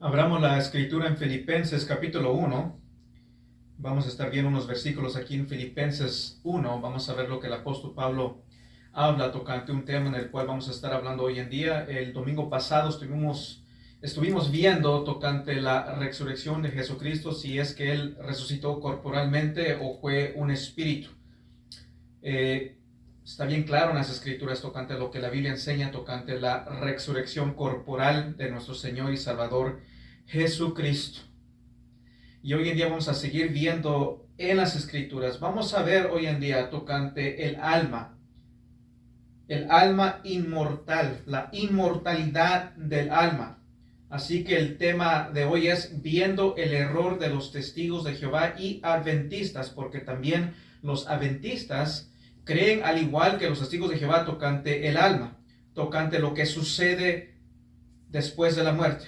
Abramos la escritura en Filipenses capítulo 1. Vamos a estar viendo unos versículos aquí en Filipenses 1. Vamos a ver lo que el apóstol Pablo habla tocante un tema en el cual vamos a estar hablando hoy en día. El domingo pasado estuvimos viendo tocante la resurrección de Jesucristo, si es que Él resucitó corporalmente o fue un espíritu. Está bien claro en las escrituras tocante lo que la Biblia enseña tocante la resurrección corporal de nuestro Señor y Salvador Jesucristo. Y hoy en día vamos a seguir viendo en las escrituras. Vamos a ver hoy en día tocante el alma inmortal, la inmortalidad del alma. Así que el tema de hoy es viendo el error de los testigos de Jehová y adventistas, porque también los adventistas creen al igual que los testigos de Jehová tocante el alma, tocante lo que sucede después de la muerte.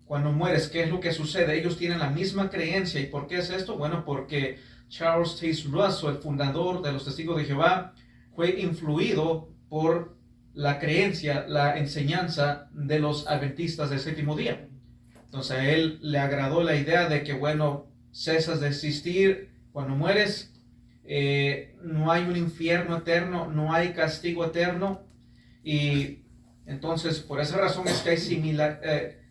Cuando mueres, ¿qué es lo que sucede? Ellos tienen la misma creencia. ¿Y por qué es esto? Bueno, porque Charles Taze Russell, el fundador de los Testigos de Jehová, fue influido por la creencia, la enseñanza de los adventistas del séptimo día. Entonces a él le agradó la idea de que, bueno, cesas de existir cuando mueres, no hay un infierno eterno, no hay castigo eterno, y entonces por esa razón es que hay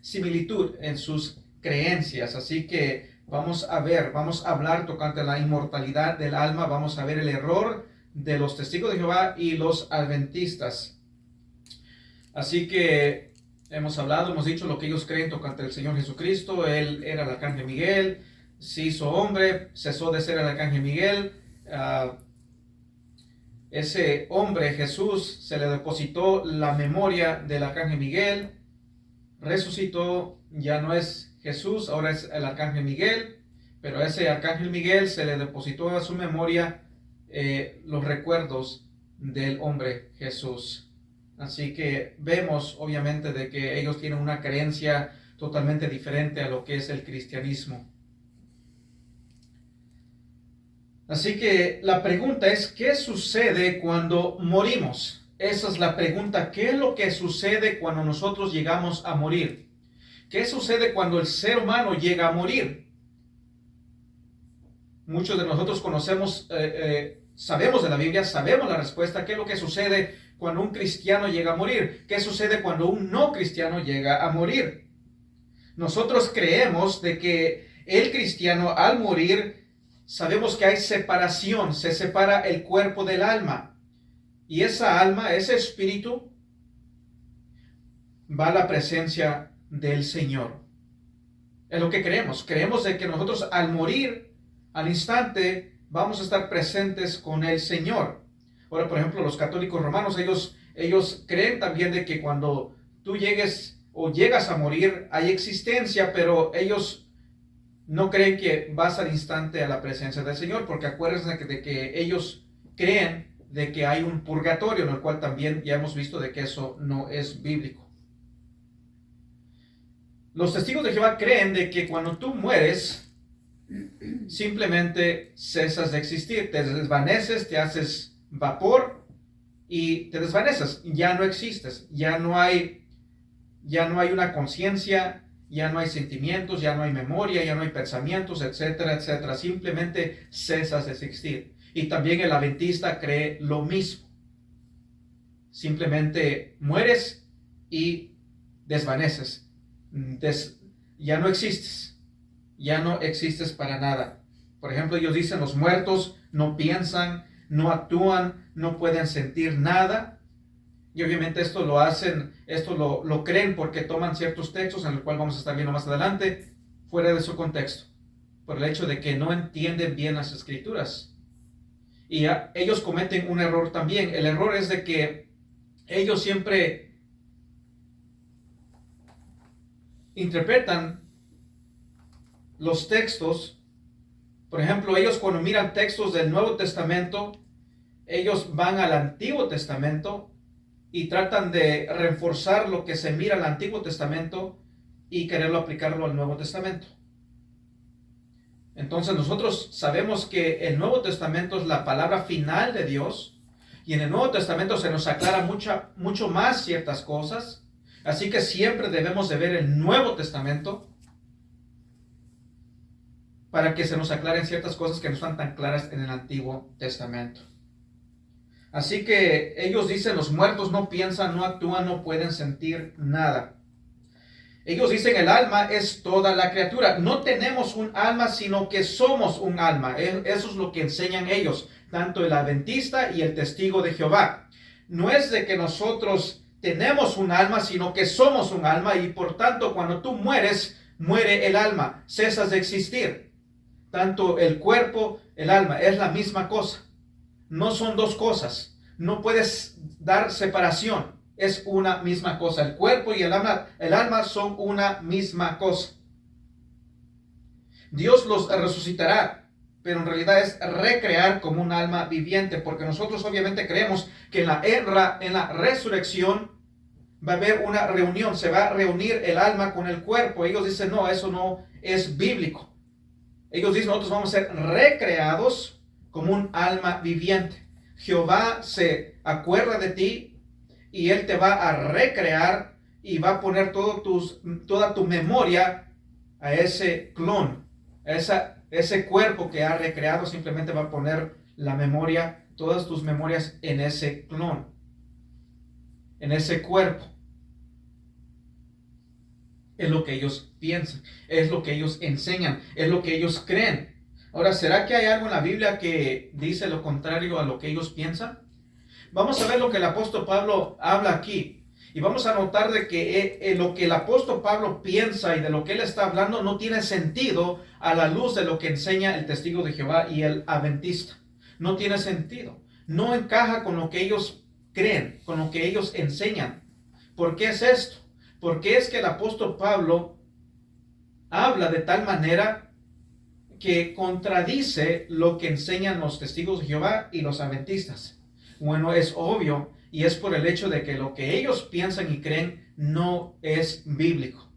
similitud en sus creencias. Así que vamos a hablar tocante la inmortalidad del alma, vamos a ver el error de los testigos de Jehová y los adventistas. Así que hemos dicho lo que ellos creen tocante el Señor Jesucristo. Él era el arcángel Miguel, se hizo hombre, cesó de ser el arcángel Miguel. Ese hombre, Jesús, se le depositó la memoria del arcángel Miguel, resucitó, ya no es Jesús, ahora es el arcángel Miguel, pero a ese arcángel Miguel se le depositó a su memoria los recuerdos del hombre Jesús. Así que vemos obviamente de que ellos tienen una creencia totalmente diferente a lo que es el cristianismo. Así que la pregunta es, ¿qué sucede cuando morimos? Esa es la pregunta. ¿Qué es lo que sucede cuando nosotros llegamos a morir? ¿Qué sucede cuando el ser humano llega a morir? Muchos de nosotros sabemos de la Biblia, sabemos la respuesta. ¿Qué es lo que sucede cuando un cristiano llega a morir? ¿Qué sucede cuando un no cristiano llega a morir? Nosotros creemos de que el cristiano al morir, sabemos que hay separación, se separa el cuerpo del alma. Y esa alma, ese espíritu, va a la presencia del Señor. Es lo que creemos. Creemos de que nosotros al morir, al instante, vamos a estar presentes con el Señor. Ahora, por ejemplo, los católicos romanos, ellos creen también de que cuando tú llegues o llegas a morir, hay existencia, pero ellos no creen que vas al instante a la presencia del Señor, porque acuérdense de que ellos creen de que hay un purgatorio, en el cual también ya hemos visto de que eso no es bíblico. Los testigos de Jehová creen de que cuando tú mueres, simplemente cesas de existir, te desvaneces, te haces vapor y te desvaneces, ya no existes, ya no hay una conciencia, ya no hay sentimientos, ya no hay memoria, ya no hay pensamientos, etcétera, etcétera. Simplemente cesas de existir. Y también el adventista cree lo mismo. Simplemente mueres y desvaneces. Ya no existes. Ya no existes para nada. Por ejemplo, ellos dicen los muertos no piensan, no actúan, no pueden sentir nada. Y obviamente esto lo creen porque toman ciertos textos, en el cual vamos a estar viendo más adelante, fuera de su contexto, por el hecho de que no entienden bien las escrituras. Y ellos cometen un error también. El error es de que ellos siempre interpretan los textos. Por ejemplo, ellos cuando miran textos del Nuevo Testamento, ellos van al Antiguo Testamento y tratan de reforzar lo que se mira en el Antiguo Testamento y quererlo aplicarlo al Nuevo Testamento. Entonces nosotros sabemos que el Nuevo Testamento es la palabra final de Dios, y en el Nuevo Testamento se nos aclara mucho más ciertas cosas. Así que siempre debemos de ver el Nuevo Testamento para que se nos aclaren ciertas cosas que no están tan claras en el Antiguo Testamento. Así que ellos dicen, los muertos no piensan, no actúan, no pueden sentir nada. Ellos dicen, el alma es toda la criatura. No tenemos un alma, sino que somos un alma. Eso es lo que enseñan ellos, tanto el adventista y el testigo de Jehová. No es de que nosotros tenemos un alma, sino que somos un alma, y por tanto, cuando tú mueres, muere el alma, cesas de existir. Tanto el cuerpo, el alma, es la misma cosa. No son dos cosas. No puedes dar separación. Es una misma cosa. El cuerpo y el alma son una misma cosa. Dios los resucitará, pero en realidad es recrear como un alma viviente, porque nosotros obviamente creemos que en la resurrección va a haber una reunión, se va a reunir el alma con el cuerpo. Ellos dicen, no, eso no es bíblico. Ellos dicen, nosotros vamos a ser recreados como un alma viviente. Jehová se acuerda de ti y Él te va a recrear y va a poner toda tu memoria a ese clon, a ese cuerpo que ha recreado. Simplemente va a poner la memoria, todas tus memorias en ese clon, en ese cuerpo. Es lo que ellos piensan, es lo que ellos enseñan, es lo que ellos creen. Ahora, ¿será que hay algo en la Biblia que dice lo contrario a lo que ellos piensan? Vamos a ver lo que el apóstol Pablo habla aquí. Y vamos a notar de que lo que el apóstol Pablo piensa y de lo que él está hablando no tiene sentido a la luz de lo que enseña el testigo de Jehová y el adventista. No tiene sentido. No encaja con lo que ellos creen, con lo que ellos enseñan. ¿Por qué es esto? Porque es que el apóstol Pablo habla de tal manera que contradice lo que enseñan los testigos de Jehová y los adventistas. Bueno, es obvio, y es por el hecho de que lo que ellos piensan y creen no es bíblico.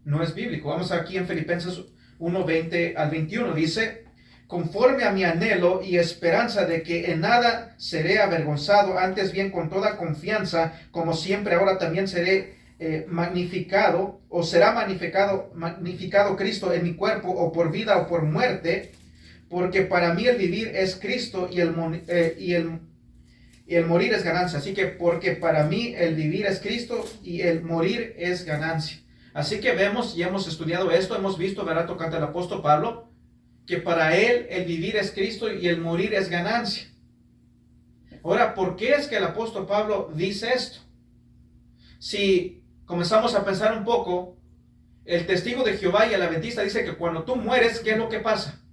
No es bíblico. Vamos aquí en Filipenses 1:20 al 21. Dice, conforme a mi anhelo y esperanza de que en nada seré avergonzado, antes bien con toda confianza, como siempre ahora también seré magnificado, o será magnificado Cristo en mi cuerpo, o por vida o por muerte, porque para mí el vivir es Cristo y el morir es ganancia. Así que porque para mí el vivir es Cristo y el morir es ganancia. Así que vemos y hemos estudiado esto, hemos visto, ¿verdad?, tocante al apóstol Pablo, que para él el vivir es Cristo y el morir es ganancia. Ahora, ¿por qué es que el apóstol Pablo dice esto? Si comenzamos a pensar un poco, el testigo de Jehová y el adventista dice que cuando tú mueres, ¿qué es lo que pasa?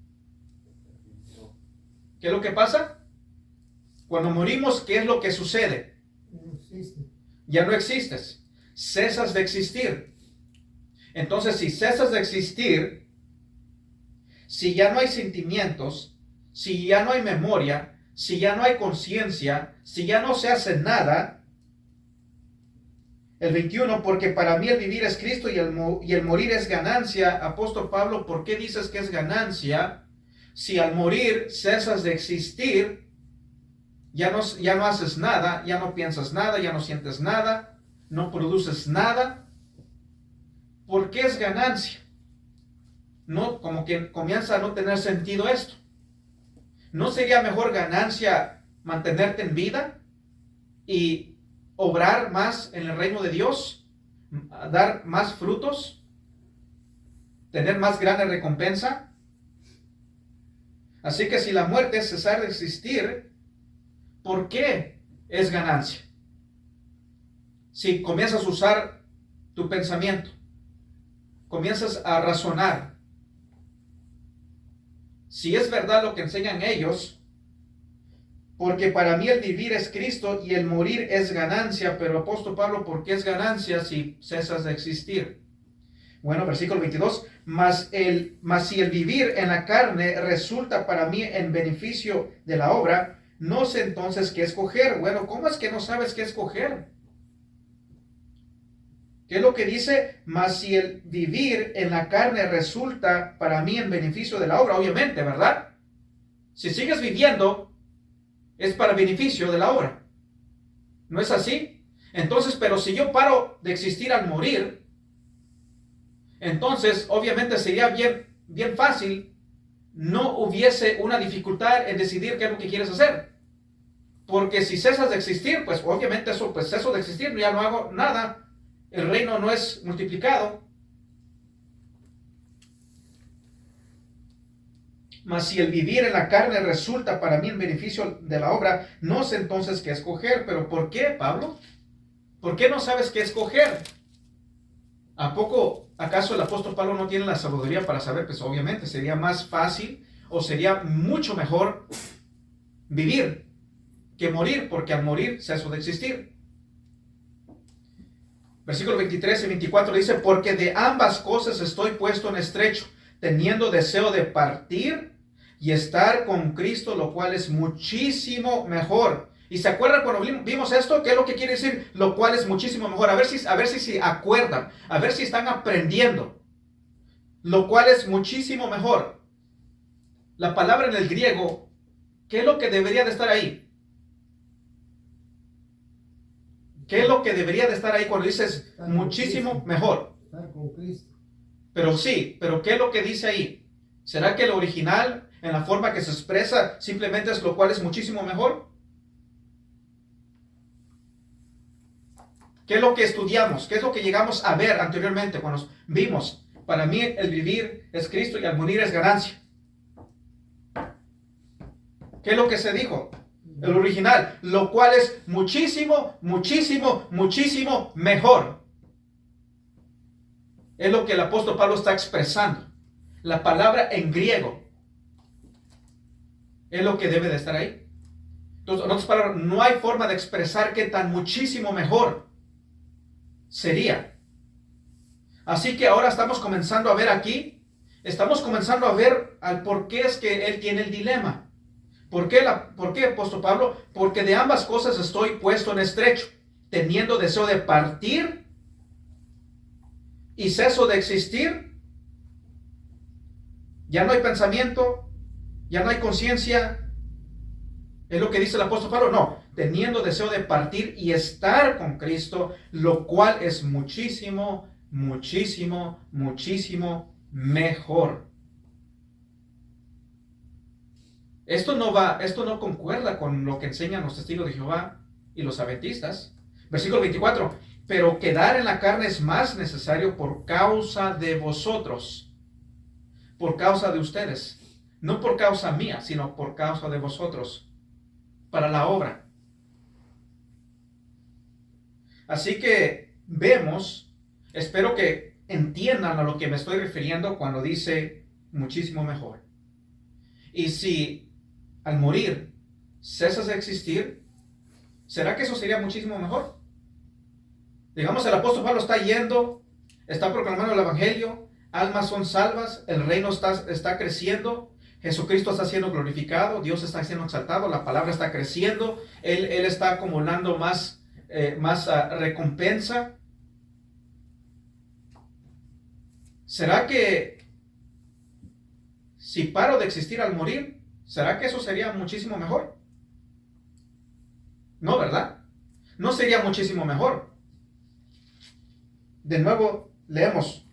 ¿Qué es lo que pasa? Cuando morimos, ¿qué es lo que sucede? Ya no existes. Cesas de existir. Entonces, si cesas de existir, si ya no hay sentimientos, si ya no hay memoria, si ya no hay conciencia, si ya no se hace nada. El 21, porque para mí el vivir es Cristo y el morir es ganancia. Apóstol Pablo, ¿por qué dices que es ganancia? Si al morir cesas de existir, ya no haces nada, ya no piensas nada, ya no sientes nada, no produces nada. ¿Por qué es ganancia? No, como que comienza a no tener sentido esto. ¿No sería mejor ganancia mantenerte en vida y obrar más en el reino de Dios, dar más frutos, tener más grande recompensa? Así que si la muerte es cesar de existir, ¿por qué es ganancia? Si comienzas a usar tu pensamiento, comienzas a razonar, si es verdad lo que enseñan ellos, porque para mí el vivir es Cristo y el morir es ganancia. Pero apóstol Pablo, ¿por qué es ganancia si cesas de existir? Bueno, versículo 22, mas si el vivir en la carne resulta para mí en beneficio de la obra, no sé entonces qué escoger. Bueno, ¿cómo es que no sabes qué escoger? ¿Qué es lo que dice? Mas si el vivir en la carne resulta para mí en beneficio de la obra, obviamente, ¿verdad? Si sigues viviendo, es para beneficio de la obra. ¿No es así? Entonces, pero si yo paro de existir al morir, entonces obviamente sería bien fácil no hubiese una dificultad en decidir qué es lo que quieres hacer. Porque si cesas de existir, pues obviamente eso, pues ceso de existir, ya no hago nada. El reino no es multiplicado. Mas si el vivir en la carne resulta para mí en beneficio de la obra, no sé entonces qué escoger. ¿Pero por qué, Pablo? ¿Por qué no sabes qué escoger? ¿A poco, acaso el apóstol Pablo no tiene la sabiduría para saber? Pues obviamente sería más fácil o sería mucho mejor vivir que morir, porque al morir ceso de existir. Versículos 23 y 24 dice, porque de ambas cosas estoy puesto en estrecho, teniendo deseo de partir y estar con Cristo, lo cual es muchísimo mejor. ¿Y se acuerdan cuando vimos esto? ¿Qué es lo que quiere decir? Lo cual es muchísimo mejor. A ver si se acuerdan, a ver si están aprendiendo. Lo cual es muchísimo mejor. La palabra en el griego, ¿qué es lo que debería de estar ahí? ¿Qué es lo que debería de estar ahí cuando dices muchísimo mejor? Estar con Cristo. Pero sí, pero ¿qué es lo que dice ahí? ¿Será que el original, en la forma que se expresa, simplemente es lo cual es muchísimo mejor? ¿Qué es lo que estudiamos? ¿Qué es lo que llegamos a ver anteriormente cuando vimos? Para mí el vivir es Cristo y al morir es ganancia. ¿Qué es lo que se dijo? El original, lo cual es muchísimo, muchísimo, muchísimo mejor. Es lo que el apóstol Pablo está expresando. La palabra en griego es lo que debe de estar ahí. Entonces, en otras palabras, no hay forma de expresar qué tan muchísimo mejor sería. Así que ahora estamos comenzando a ver aquí, estamos comenzando a ver al por qué es que él tiene el dilema. ¿Por qué, apóstol Pablo? Porque de ambas cosas estoy puesto en estrecho, teniendo deseo de partir y ceso de existir. Ya no hay pensamiento, ya no hay conciencia. Es lo que dice el apóstol Pablo. No, teniendo deseo de partir y estar con Cristo, lo cual es muchísimo, muchísimo, muchísimo mejor. Esto no concuerda con lo que enseñan los testigos de Jehová y los adventistas. Versículo 24. Pero quedar en la carne es más necesario por causa de vosotros. Por causa de ustedes. No por causa mía, sino por causa de vosotros. Para la obra. Así que vemos, espero que entiendan a lo que me estoy refiriendo cuando dice muchísimo mejor. Y si al morir cesas de existir, ¿será que eso sería muchísimo mejor? Digamos, el apóstol Pablo está yendo, está proclamando el evangelio, almas son salvas, el reino está creciendo, Jesucristo está siendo glorificado, Dios está siendo exaltado, la palabra está creciendo, Él está acumulando más recompensa. ¿Será que si paro de existir al morir, ¿será que eso sería muchísimo mejor? No, ¿verdad? No sería muchísimo mejor. De nuevo, leemos.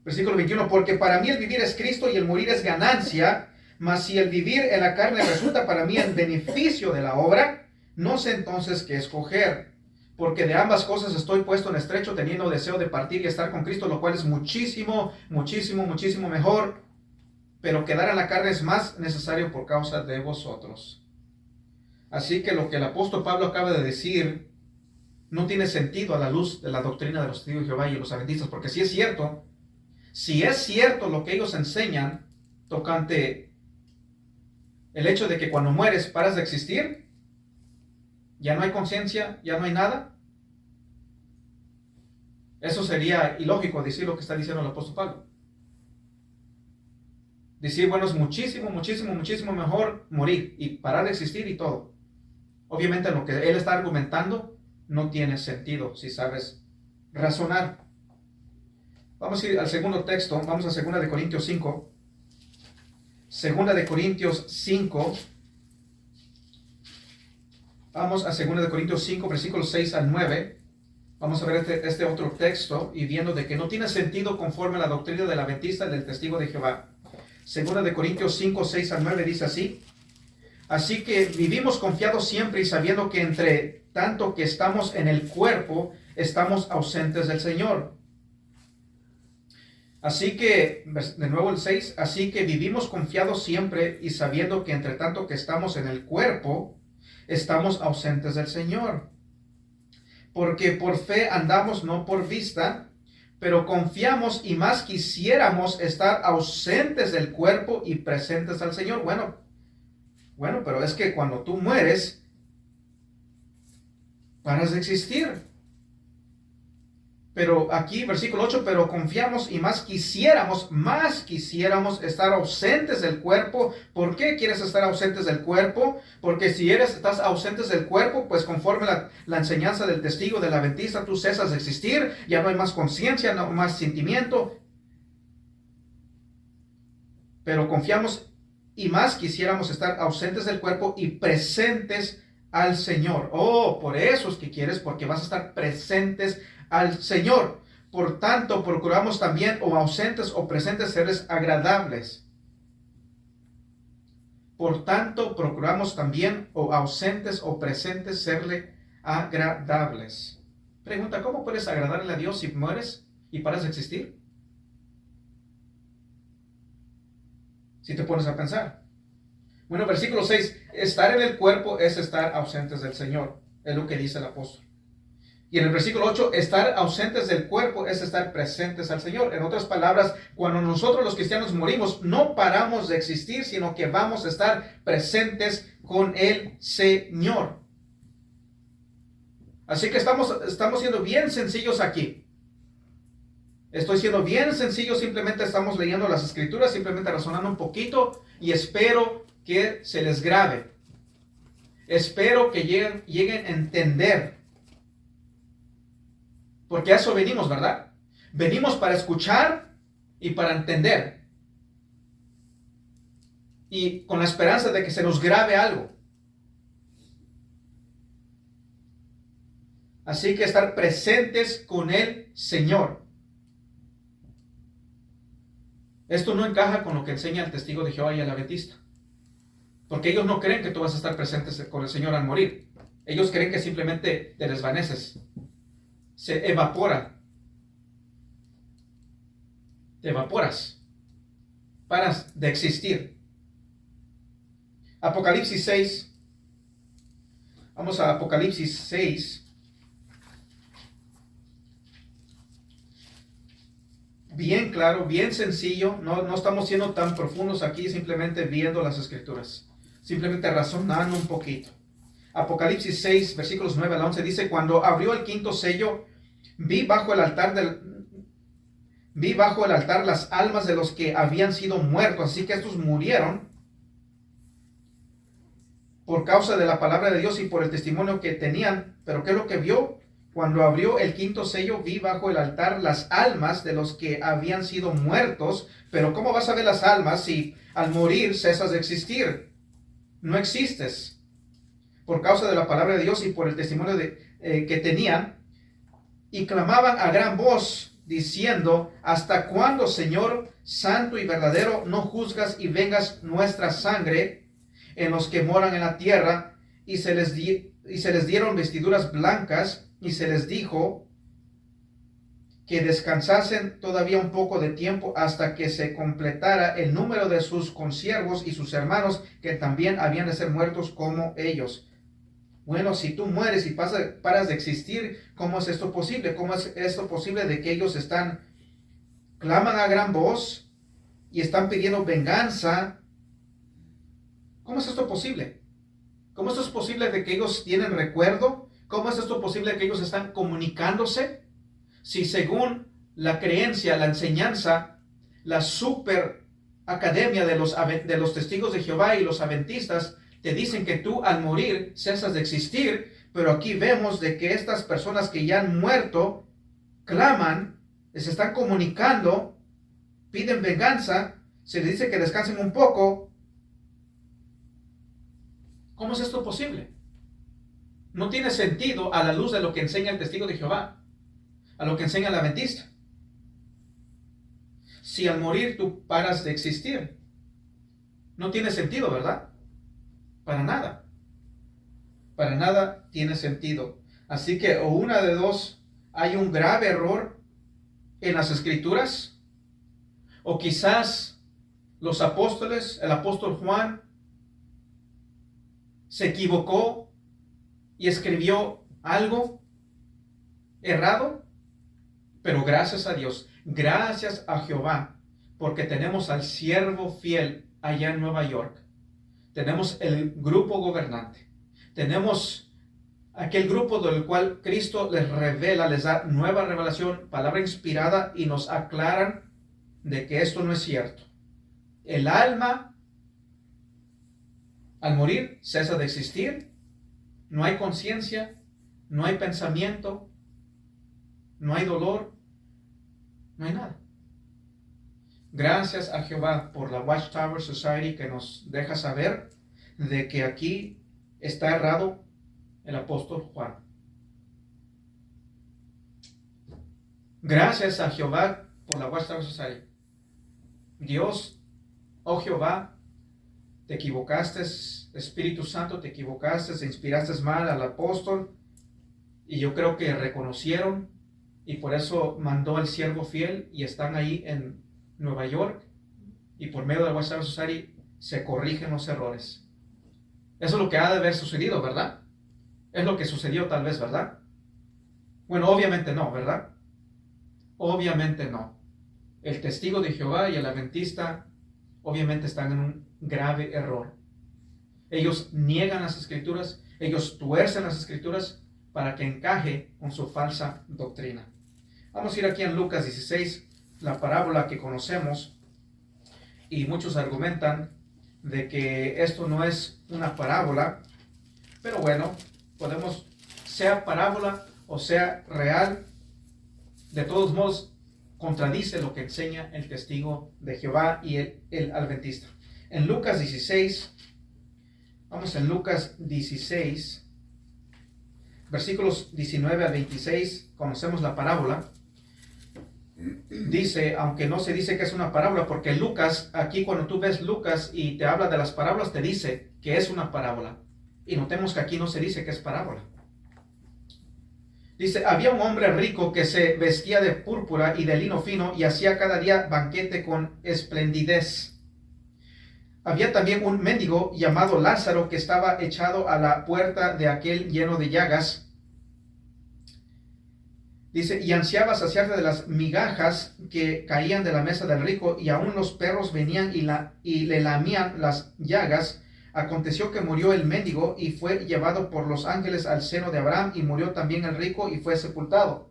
Versículo 21. Porque para mí el vivir es Cristo y el morir es ganancia, mas si el vivir en la carne resulta para mí en beneficio de la obra, no sé entonces qué escoger. Porque de ambas cosas estoy puesto en estrecho, teniendo deseo de partir y estar con Cristo, lo cual es muchísimo, muchísimo, muchísimo mejor. Pero quedar en la carne es más necesario por causa de vosotros. Así que lo que el apóstol Pablo acaba de decir no tiene sentido a la luz de la doctrina de los testigos de Jehová y los adventistas, porque si es cierto lo que ellos enseñan tocante el hecho de que cuando mueres paras de existir, ya no hay conciencia, ya no hay nada, eso sería ilógico decir lo que está diciendo el apóstol Pablo. Decir, bueno, es muchísimo, muchísimo, muchísimo mejor morir y parar de existir y todo. Obviamente lo que él está argumentando no tiene sentido si sabes razonar. Vamos a ir al segundo texto, vamos a 2 de Corintios 5. 2 de Corintios 5. Vamos a 2 de Corintios 5, versículos 6 al 9. Vamos a ver este otro texto y viendo de que no tiene sentido conforme a la doctrina del adventista y del testigo de Jehová. Segunda de Corintios 5, 6 al 9 dice así: así que vivimos confiados siempre y sabiendo que entre tanto que estamos en el cuerpo, estamos ausentes del Señor. Así que, de nuevo el 6, así que vivimos confiados siempre y sabiendo que entre tanto que estamos en el cuerpo, estamos ausentes del Señor. Porque por fe andamos, no por vista, pero confiamos y más quisiéramos estar ausentes del cuerpo y presentes al Señor. Bueno, pero es que cuando tú mueres, paras de existir. Pero aquí, versículo 8, pero confiamos y más quisiéramos estar ausentes del cuerpo. ¿Por qué quieres estar ausentes del cuerpo? Porque si estás ausentes del cuerpo, pues conforme la enseñanza del testigo del adventista, tú cesas de existir, ya no hay más conciencia, no más sentimiento. Pero confiamos y más quisiéramos estar ausentes del cuerpo y presentes al Señor. Oh, por eso es que quieres, porque vas a estar presentes al Señor. Por tanto, procuramos también, o ausentes o presentes, serles agradables. Por tanto, procuramos también, o ausentes o presentes, serle agradables. Pregunta: ¿cómo puedes agradarle a Dios si mueres y paras de existir? Si te pones a pensar. Bueno, versículo 6, estar en el cuerpo es estar ausentes del Señor, es lo que dice el apóstol. Y en el versículo 8, estar ausentes del cuerpo es estar presentes al Señor. En otras palabras, cuando nosotros los cristianos morimos, no paramos de existir, sino que vamos a estar presentes con el Señor. Así que estamos siendo bien sencillos aquí. Estoy siendo bien sencillo, simplemente estamos leyendo las escrituras, simplemente razonando un poquito, y espero que se les grabe. Espero que lleguen a entender. Porque a eso venimos, ¿verdad? Venimos para escuchar y para entender. Y con la esperanza de que se nos grabe algo. Así que estar presentes con el Señor. Esto no encaja con lo que enseña el testigo de Jehová y el adventista. Porque ellos no creen que tú vas a estar presente con el Señor al morir. Ellos creen que simplemente te desvaneces. Se evapora. Te evaporas. Paras de existir. Apocalipsis 6. Vamos a Apocalipsis 6. Bien claro, bien sencillo. No estamos siendo tan profundos aquí, simplemente viendo las escrituras. Simplemente razonando un poquito. Apocalipsis 6, versículos 9 al 11 dice: cuando abrió el quinto sello, vi bajo el altar las almas de los que habían sido muertos. Así que estos murieron por causa de la palabra de Dios y por el testimonio que tenían. Pero ¿qué es lo que vio? Cuando abrió el quinto sello, vi bajo el altar las almas de los que habían sido muertos. Pero ¿cómo vas a ver las almas si al morir cesas de existir? No existes. Por causa de la palabra de Dios y por el testimonio que tenían. Y clamaban a gran voz, diciendo: ¿hasta cuándo, Señor santo y verdadero, no juzgas y vengas nuestra sangre en los que moran en la tierra? Y se les dieron vestiduras blancas, y se les dijo que descansasen todavía un poco de tiempo hasta que se completara el número de sus consiervos y sus hermanos, que también habían de ser muertos como ellos. Bueno, si tú mueres y paras de existir, ¿cómo es esto posible? ¿Cómo es esto posible de que ellos claman a gran voz y están pidiendo venganza? ¿Cómo es esto posible? ¿Cómo esto es posible de que ellos tienen recuerdo? ¿Cómo es esto posible de que ellos están comunicándose? Si según la creencia, la enseñanza, la super academia de los testigos de Jehová y los adventistas te dicen que tú al morir cesas de existir, pero aquí vemos de que estas personas que ya han muerto claman, se están comunicando, piden venganza, se les dice que descansen un poco. ¿Cómo es esto posible? No tiene sentido a la luz de lo que enseña el testigo de Jehová, a lo que enseña el adventista. Si al morir tú paras de existir, No tiene sentido, ¿verdad? Para nada. Para nada tiene sentido. Así que o una de dos, hay un grave error en las escrituras, o quizás los apóstoles, el apóstol Juan, se equivocó y escribió algo errado, pero gracias a Dios, gracias a Jehová, porque tenemos al siervo fiel allá en Nueva York. Tenemos el grupo gobernante. Tenemos aquel grupo del cual Cristo les revela, les da nueva revelación, palabra inspirada, y nos aclaran de que esto no es cierto. El alma, al morir, cesa de existir. No hay conciencia, no hay pensamiento, no hay dolor, no hay nada. Gracias a Jehová por la Watchtower Society, que nos deja saber de que aquí está errado el apóstol Juan. Gracias a Jehová por la Watchtower Society. Dios, oh Jehová, te equivocaste, Espíritu Santo, te equivocaste, te inspiraste mal al apóstol, y yo creo que reconocieron, y por eso mandó al siervo fiel, y están ahí en Nueva York, y por medio de la Watchtower Society se corrigen los errores. Eso es lo que ha de haber sucedido, ¿verdad? Es lo que sucedió tal vez, ¿verdad? Bueno, obviamente no, ¿verdad? Obviamente no. El testigo de Jehová y el adventista obviamente están en un grave error. Ellos niegan las escrituras, ellos tuercen las escrituras para que encaje con su falsa doctrina. Vamos a ir aquí en Lucas 16, la parábola que conocemos, y muchos argumentan de que esto no es una parábola, pero bueno, podemos, sea parábola o sea real, de todos modos contradice lo que enseña el testigo de Jehová y el adventista. En Lucas 16, vamos en Lucas 16, versículos 19 a 26, conocemos la parábola. Dice, aunque no se dice que es una parábola, porque Lucas, aquí cuando tú ves Lucas y te habla de las parábolas, te dice que es una parábola. Y notemos que aquí no se dice que es parábola. Dice, había un hombre rico que se vestía de púrpura y de lino fino y hacía cada día banquete con esplendidez. Había también un mendigo llamado Lázaro que estaba echado a la puerta de aquel lleno de llagas. Dice, y ansiaba saciarse de las migajas que caían de la mesa del rico, y aún los perros venían y le lamían las llagas. Aconteció que murió el mendigo y fue llevado por los ángeles al seno de Abraham, y murió también el rico y fue sepultado.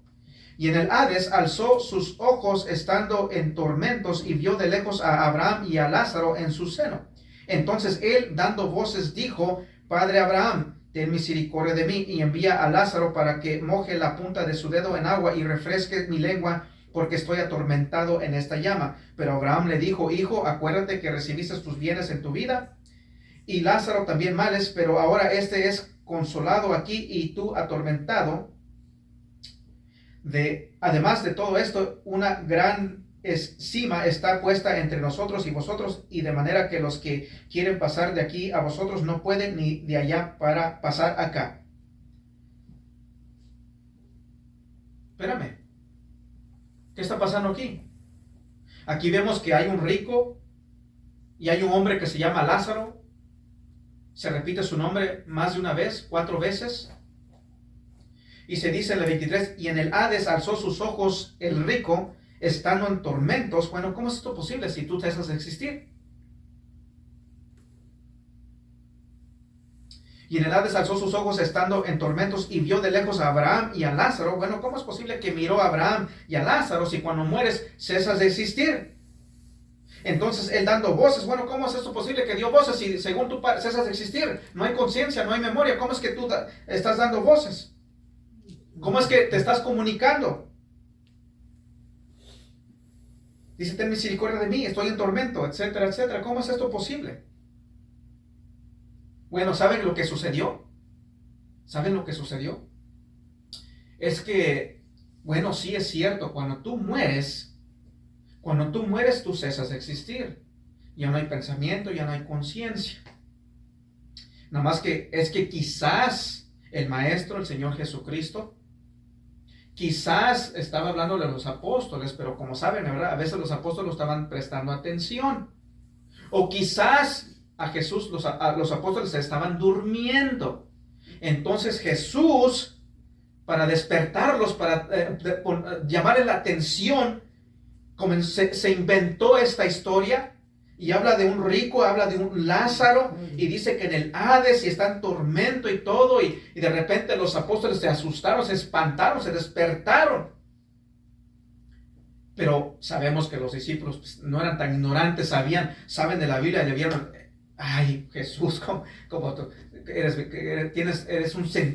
Y en el Hades alzó sus ojos estando en tormentos y vio de lejos a Abraham y a Lázaro en su seno. Entonces él, dando voces, dijo, Padre Abraham, ten misericordia de mí y envía a Lázaro para que moje la punta de su dedo en agua y refresque mi lengua, porque estoy atormentado en esta llama. Pero Abraham le dijo, hijo, acuérdate que recibiste tus bienes en tu vida, y Lázaro también males, pero ahora este es consolado aquí y tú atormentado. Además de todo esto, una gran cima está puesta entre nosotros y vosotros, y de manera que los que quieren pasar de aquí a vosotros no pueden, ni de allá para pasar acá. Espérame, ¿qué está pasando aquí? Aquí vemos que hay un rico y hay un hombre que se llama Lázaro. Se repite su nombre más de una vez, 4 veces. Y se dice en la 23, y en el Hades alzó sus ojos el rico, estando en tormentos. Bueno, ¿cómo es esto posible si tú cesas de existir? Y en el Hades alzó sus ojos estando en tormentos y vio de lejos a Abraham y a Lázaro. Bueno, ¿cómo es posible que miró a Abraham y a Lázaro si cuando mueres cesas de existir? Entonces él dando voces, bueno, ¿cómo es esto posible que dio voces si según tú cesas de existir? No hay conciencia, no hay memoria. ¿Cómo es que tú estás dando voces? ¿Cómo es que te estás comunicando? Dice, ten misericordia de mí, estoy en tormento, etcétera, etcétera. ¿Cómo es esto posible? Bueno, ¿saben lo que sucedió? ¿Saben lo que sucedió? Es que, bueno, sí es cierto, cuando tú mueres tú cesas de existir. ya no hay pensamiento, ya no hay conciencia. Nada más que es que quizás el Maestro, el Señor Jesucristo, quizás estaba hablando de los apóstoles, pero como saben, ¿verdad? A veces los apóstoles estaban prestando atención. O quizás a Jesús, a los apóstoles estaban durmiendo. Entonces Jesús, para despertarlos, para llamarles la atención, se inventó esta historia y habla de un rico, habla de un Lázaro y dice que en el Hades y está en tormento y todo y de repente los apóstoles se asustaron, se espantaron, se despertaron. Pero sabemos que los discípulos pues, no eran tan ignorantes, saben de la Biblia y le vieron, ay Jesús, como tú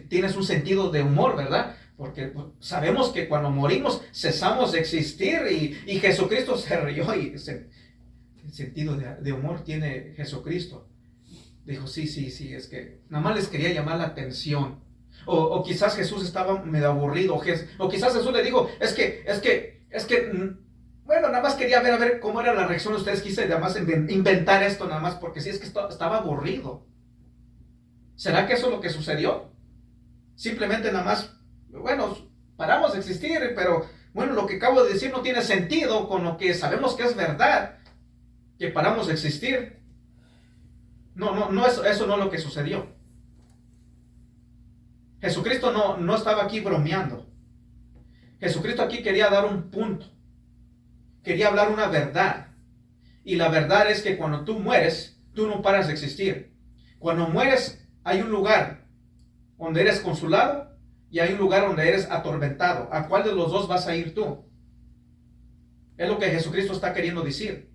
tienes un sentido de humor, ¿verdad? Porque pues, sabemos que cuando morimos cesamos de existir y Jesucristo se rió y el sentido de humor tiene Jesucristo. Dijo, sí, es que nada más les quería llamar la atención. O quizás Jesús estaba medio aburrido, o quizás Jesús le dijo, es que, bueno, nada más quería ver cómo era la reacción de ustedes, quise nada más inventar esto nada más, porque sí, es que estaba aburrido. ¿Será que eso es lo que sucedió? Simplemente nada más, bueno, paramos de existir, pero bueno, lo que acabo de decir no tiene sentido con lo que sabemos que es verdad, que paramos de existir. No, eso no es lo que sucedió. Jesucristo no estaba aquí bromeando. Jesucristo aquí quería dar un punto. Quería hablar una verdad. Y la verdad es que cuando tú mueres, tú no paras de existir. Cuando mueres, hay un lugar donde eres consolado y hay un lugar donde eres atormentado. ¿A cuál de los dos vas a ir tú? Es lo que Jesucristo está queriendo decir.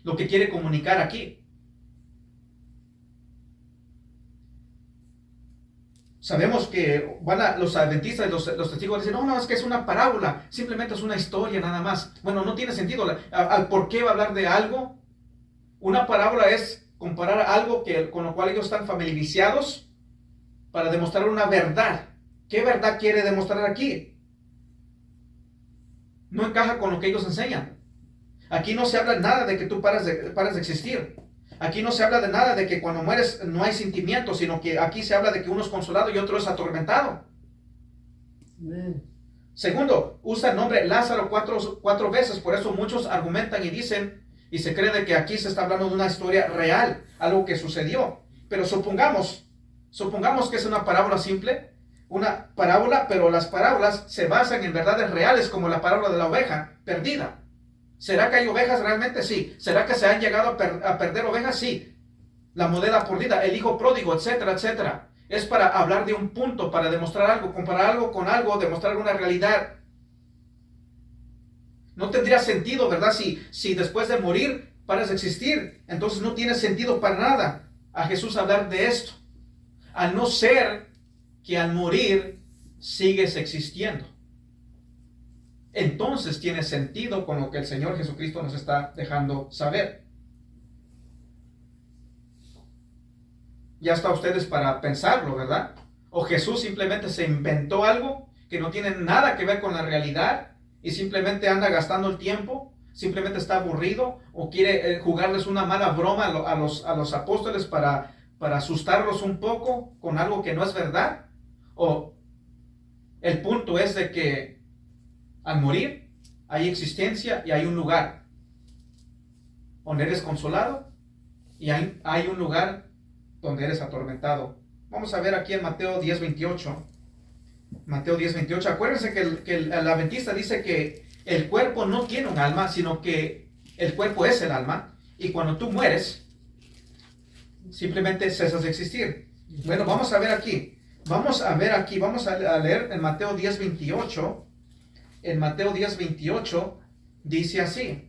Lo que quiere comunicar aquí. Sabemos que los adventistas y los testigos dicen, no, es que es una parábola, simplemente es una historia nada más. Bueno, no tiene sentido. ¿Por qué va a hablar de algo? Una parábola es comparar algo con lo cual ellos están familiarizados para demostrar una verdad. ¿Qué verdad quiere demostrar aquí? No encaja con lo que ellos enseñan. Aquí no se habla nada de que tú pares de existir. Aquí no se habla de nada de que cuando mueres no hay sentimiento, sino que aquí se habla de que uno es consolado y otro es atormentado. Amen. Segundo, usa el nombre Lázaro cuatro veces, por eso muchos argumentan y dicen, y se cree de que aquí se está hablando de una historia real, algo que sucedió. Pero supongamos que es una parábola simple, una parábola, pero las parábolas se basan en verdades reales, como la parábola de la oveja perdida. ¿Será que hay ovejas realmente? Sí. ¿Será que se han llegado a perder ovejas? Sí. La moneda perdida, el hijo pródigo, etcétera, etcétera. Es para hablar de un punto, para demostrar algo, comparar algo con algo, demostrar una realidad. No tendría sentido, ¿verdad? Si después de morir paras de existir, entonces no tiene sentido para nada a Jesús hablar de esto. A no ser que al morir sigues existiendo. Entonces tiene sentido con lo que el Señor Jesucristo nos está dejando saber. Ya está ustedes para pensarlo, ¿verdad? O Jesús simplemente se inventó algo que no tiene nada que ver con la realidad y simplemente anda gastando el tiempo, simplemente está aburrido o quiere jugarles una mala broma a los apóstoles para asustarlos un poco con algo que no es verdad. O el punto es de que al morir hay existencia y hay un lugar donde eres consolado y hay un lugar donde eres atormentado. Vamos a ver aquí en Mateo 10:28. Mateo 10:28. Acuérdense que el adventista dice que el cuerpo no tiene un alma, sino que el cuerpo es el alma. Y cuando tú mueres, simplemente cesas de existir. Bueno, vamos a ver aquí. Vamos a leer en Mateo 10:28. En Mateo 10:28 dice así.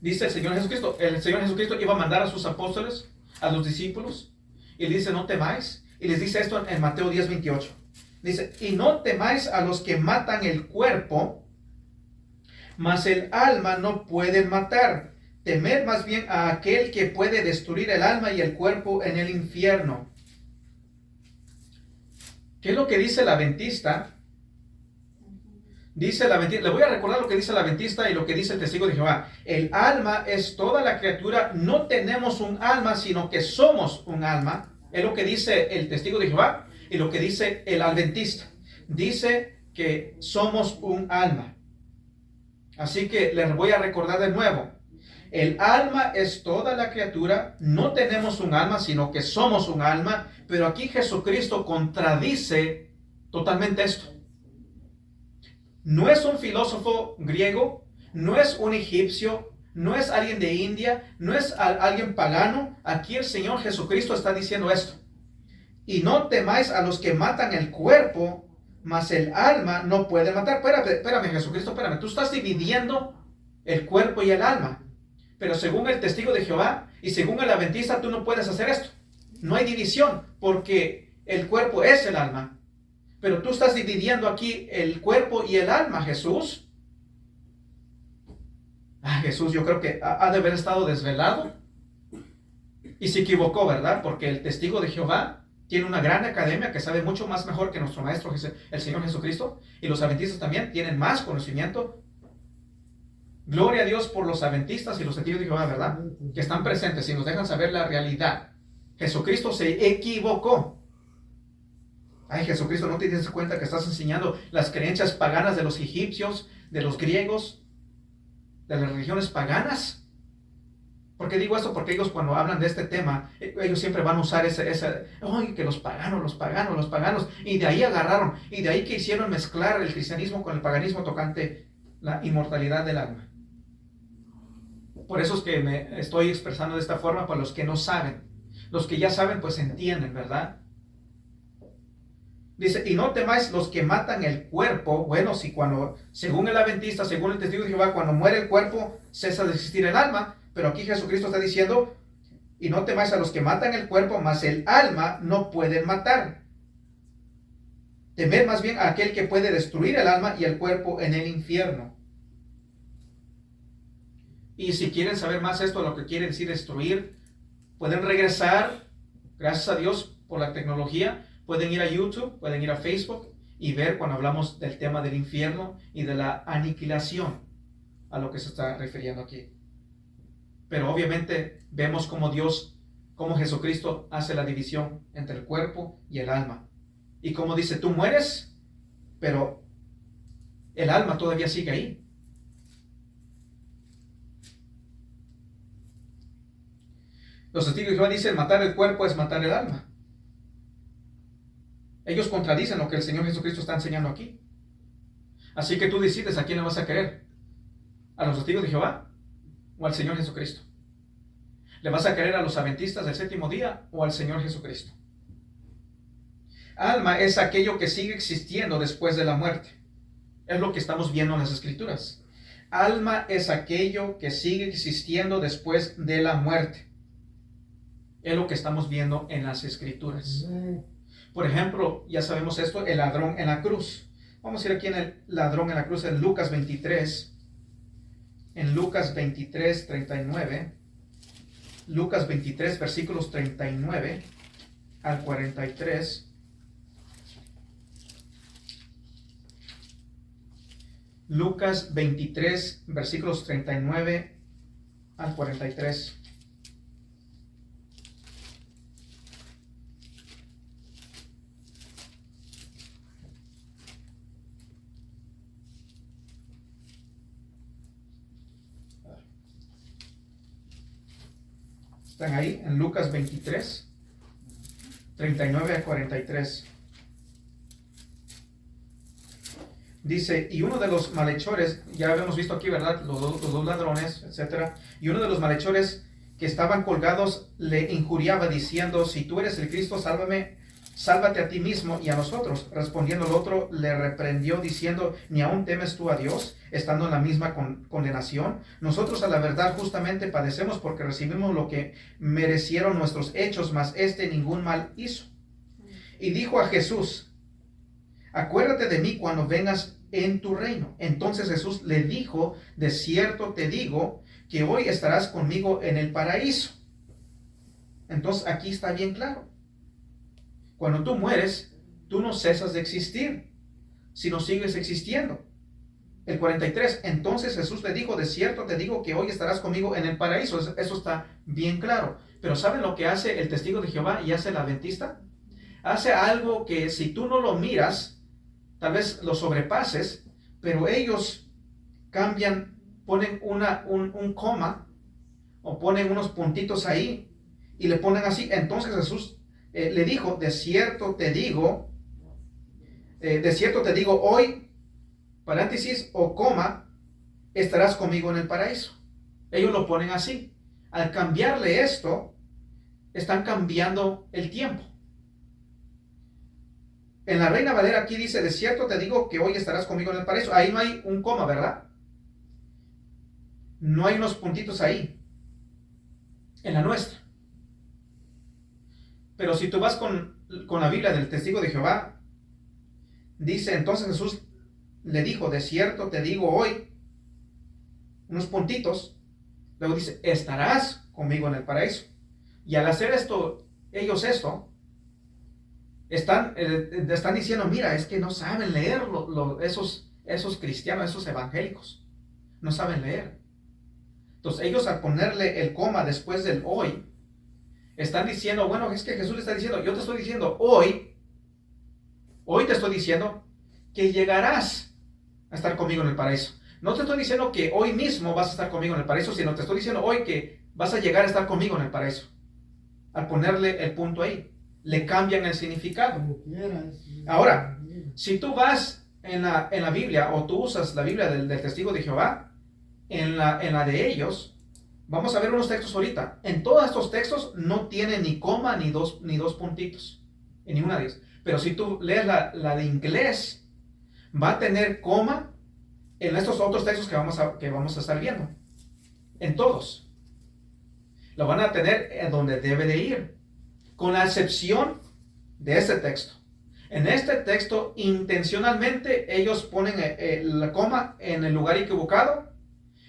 Dice el Señor Jesucristo iba a mandar a sus apóstoles, a los discípulos, y le dice, no temáis. Y les dice esto en Mateo 10:28. Dice, y no temáis a los que matan el cuerpo, mas el alma no pueden matar. Temed más bien a aquel que puede destruir el alma y el cuerpo en el infierno. ¿Qué es lo que dice el adventista? Dice la adventista, le voy a recordar lo que dice el adventista y lo que dice el testigo de Jehová. El alma es toda la criatura, no tenemos un alma, sino que somos un alma. Es lo que dice el testigo de Jehová y lo que dice el adventista. Dice que somos un alma. Así que les voy a recordar de nuevo. El alma es toda la criatura, no tenemos un alma, sino que somos un alma. Pero aquí Jesucristo contradice totalmente esto. No es un filósofo griego, no es un egipcio, no es alguien de India, no es alguien pagano. Aquí el Señor Jesucristo está diciendo esto. Y no temáis a los que matan el cuerpo, mas el alma no puede matar. Espérame, Jesucristo, espérame. Tú estás dividiendo el cuerpo y el alma. Pero según el testigo de Jehová y según el adventista, tú no puedes hacer esto. No hay división, porque el cuerpo es el alma. Pero tú estás dividiendo aquí el cuerpo y el alma, Jesús. Jesús, yo creo que ha de haber estado desvelado. Y se equivocó, ¿verdad? Porque el testigo de Jehová tiene una gran academia que sabe mucho más mejor que nuestro Maestro, el Señor Jesucristo. Y los adventistas también tienen más conocimiento. Gloria a Dios por los adventistas y los testigos de Jehová, ¿verdad? Que están presentes y nos dejan saber la realidad. Jesucristo se equivocó. Jesucristo, ¿no te das cuenta que estás enseñando las creencias paganas de los egipcios, de los griegos, de las religiones paganas? ¿Por qué digo esto? Porque ellos cuando hablan de este tema, ellos siempre van a usar que los paganos, y de ahí agarraron, y de ahí que hicieron mezclar el cristianismo con el paganismo tocante la inmortalidad del alma. Por eso es que me estoy expresando de esta forma para los que no saben. Los que ya saben, pues entienden, ¿verdad? Dice, y no temáis los que matan el cuerpo. Bueno, si según el adventista, según el testigo de Jehová, cuando muere el cuerpo, cesa de existir el alma. Pero aquí Jesucristo está diciendo, y no temáis a los que matan el cuerpo, mas el alma no pueden matar. Temed más bien a aquel que puede destruir el alma y el cuerpo en el infierno. Y si quieren saber más esto, lo que quiere decir destruir, pueden regresar, gracias a Dios por la tecnología. Pueden ir a YouTube, pueden ir a Facebook y ver cuando hablamos del tema del infierno y de la aniquilación, a lo que se está refiriendo aquí. Pero obviamente vemos cómo Jesucristo hace la división entre el cuerpo y el alma. Y como dice, tú mueres, pero el alma todavía sigue ahí. Los testigos de Jehová dicen, matar el cuerpo es matar el alma. Ellos contradicen lo que el Señor Jesucristo está enseñando aquí. Así que tú decides a quién le vas a querer. ¿A los testigos de Jehová o al Señor Jesucristo? ¿Le vas a querer a los adventistas del séptimo día o al Señor Jesucristo? Alma es aquello que sigue existiendo después de la muerte. Es lo que estamos viendo en las Escrituras. Alma es aquello que sigue existiendo después de la muerte. Es lo que estamos viendo en las Escrituras. Por ejemplo, ya sabemos esto, el ladrón en la cruz. Vamos a ir aquí en el ladrón en la cruz, en Lucas 23. En Lucas 23, 39. Lucas 23, versículos 39 al 43. Lucas 23, versículos 39 al 43. Están ahí en Lucas 23, 39 a 43. Dice, y uno de los malhechores, ya habíamos visto aquí, ¿verdad? Los dos ladrones, etc. Y uno de los malhechores que estaban colgados le injuriaba diciendo, si tú eres el Cristo, sálvate a ti mismo y a nosotros. Respondiendo el otro, le reprendió diciendo, ¿ni aún temes tú a Dios, estando en la misma condenación? Nosotros a la verdad justamente padecemos porque recibimos lo que merecieron nuestros hechos, mas ningún mal hizo. Y dijo a Jesús, acuérdate de mí cuando vengas en tu reino. Entonces Jesús le dijo, de cierto te digo, que hoy estarás conmigo en el paraíso. Entonces aquí está bien claro. Cuando tú mueres, tú no cesas de existir, sino sigues existiendo. el 43, entonces Jesús le dijo, de cierto te digo que hoy estarás conmigo en el paraíso. Eso está bien claro. Pero ¿saben lo que hace el testigo de Jehová y hace el adventista? Hace algo que si tú no lo miras, tal vez lo sobrepases, pero ellos cambian, ponen un coma o ponen unos puntitos ahí y le ponen así. Entonces Jesús le dijo, de cierto te digo, hoy, paréntesis o coma, estarás conmigo en el paraíso. Ellos lo ponen así. Al cambiarle esto, están cambiando el tiempo. En la Reina Valera aquí dice, de cierto te digo que hoy estarás conmigo en el paraíso. Ahí no hay un coma, ¿verdad? No hay unos puntitos ahí. En la nuestra. Pero si tú vas con la Biblia del testigo de Jehová, dice, entonces Jesús le dijo, de cierto te digo hoy, unos puntitos, luego dice, estarás conmigo en el paraíso. Y al hacer ellos están diciendo, mira, es que no saben leer esos cristianos, esos evangélicos, no saben leer. Entonces ellos al ponerle el coma después del hoy, están diciendo, bueno, es que Jesús le está diciendo, yo te estoy diciendo hoy te estoy diciendo que llegarás a estar conmigo en el paraíso. No te estoy diciendo que hoy mismo vas a estar conmigo en el paraíso, sino te estoy diciendo hoy que vas a llegar a estar conmigo en el paraíso. Al ponerle el punto ahí, le cambian el significado. Ahora, si tú vas en la Biblia o tú usas la Biblia del testigo de Jehová, en la de ellos, vamos a ver unos textos ahorita. En todos estos textos no tiene ni coma ni dos puntitos. En ninguna de ellas. Pero si tú lees la de inglés, va a tener coma en estos otros textos que vamos a estar viendo. En todos. Lo van a tener en donde debe de ir. Con la excepción de este texto. En este texto, intencionalmente, ellos ponen la coma en el lugar equivocado.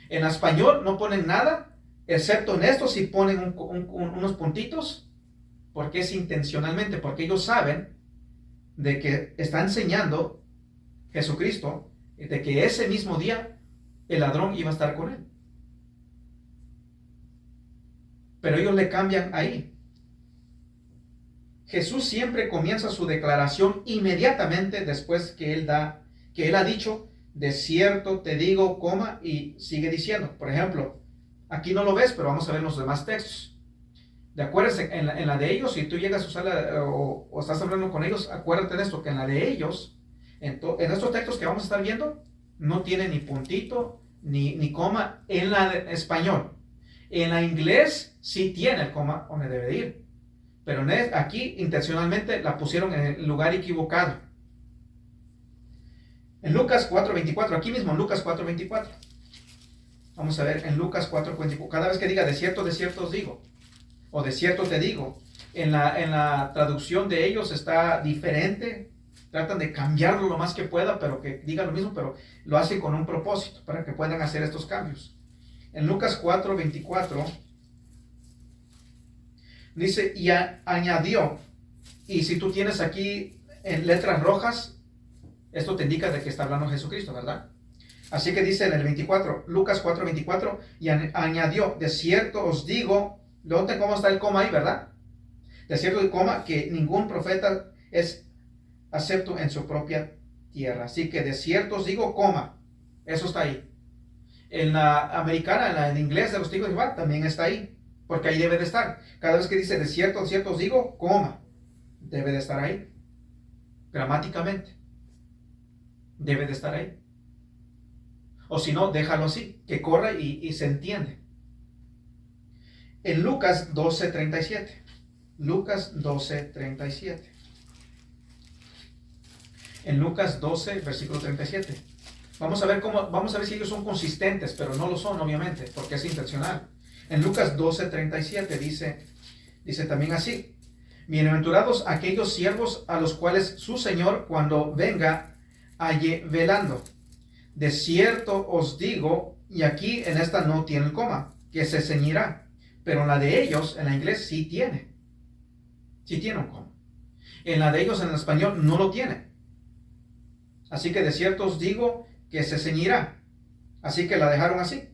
En español no ponen nada, excepto en esto sí ponen unos puntitos, porque es intencionalmente, porque ellos saben de que está enseñando Jesucristo, de que ese mismo día el ladrón iba a estar con él. Pero ellos le cambian ahí. Jesús siempre comienza su declaración inmediatamente después que él ha dicho, de cierto te digo, coma, y sigue diciendo. Por ejemplo, aquí no lo ves, pero vamos a ver los demás textos. De acuérdense, en la de ellos, si tú llegas a usarla o estás hablando con ellos, acuérdate de esto, que en la de ellos, en estos textos que vamos a estar viendo, no tiene ni puntito, ni coma en la de español. En la inglés sí tiene el coma donde debe ir. Pero aquí intencionalmente la pusieron en el lugar equivocado. En Lucas 4:24, aquí mismo en Lucas 4:24. Vamos a ver en Lucas 4:24. Cada vez que diga de cierto os digo, o de cierto te digo, en la traducción de ellos está diferente. Tratan de cambiarlo lo más que pueda, pero que diga lo mismo, pero lo hacen con un propósito, para que puedan hacer estos cambios. En Lucas 4:24 dice, y añadió, y si tú tienes aquí en letras rojas, esto te indica de que está hablando Jesucristo, ¿verdad? Así que dice en el 24, Lucas 4:24, y añadió, de cierto os digo, ¿dónde cómo está el coma ahí, verdad? De cierto el coma, que ningún profeta es acepto en su propia tierra. Así que de cierto os digo, coma, eso está ahí. En la americana, en inglés de los testigos de Jehová, también está ahí, porque ahí debe de estar. Cada vez que dice de cierto os digo, coma, debe de estar ahí. Gramáticamente, debe de estar ahí. O si no, déjalo así, que corra y se entiende. En Lucas 12:37. Lucas 12:37. En Lucas 12, versículo 37. Vamos a ver si ellos son consistentes, pero no lo son, obviamente, porque es intencional. En Lucas 12:37 dice también así: bienaventurados aquellos siervos a los cuales su Señor, cuando venga, halle velando. De cierto os digo, y aquí en esta no tiene el coma, que se ceñirá, pero en la de ellos, en la inglés, sí tiene un coma. En la de ellos, en el español, no lo tiene. Así que de cierto os digo que se ceñirá. Así que la dejaron así.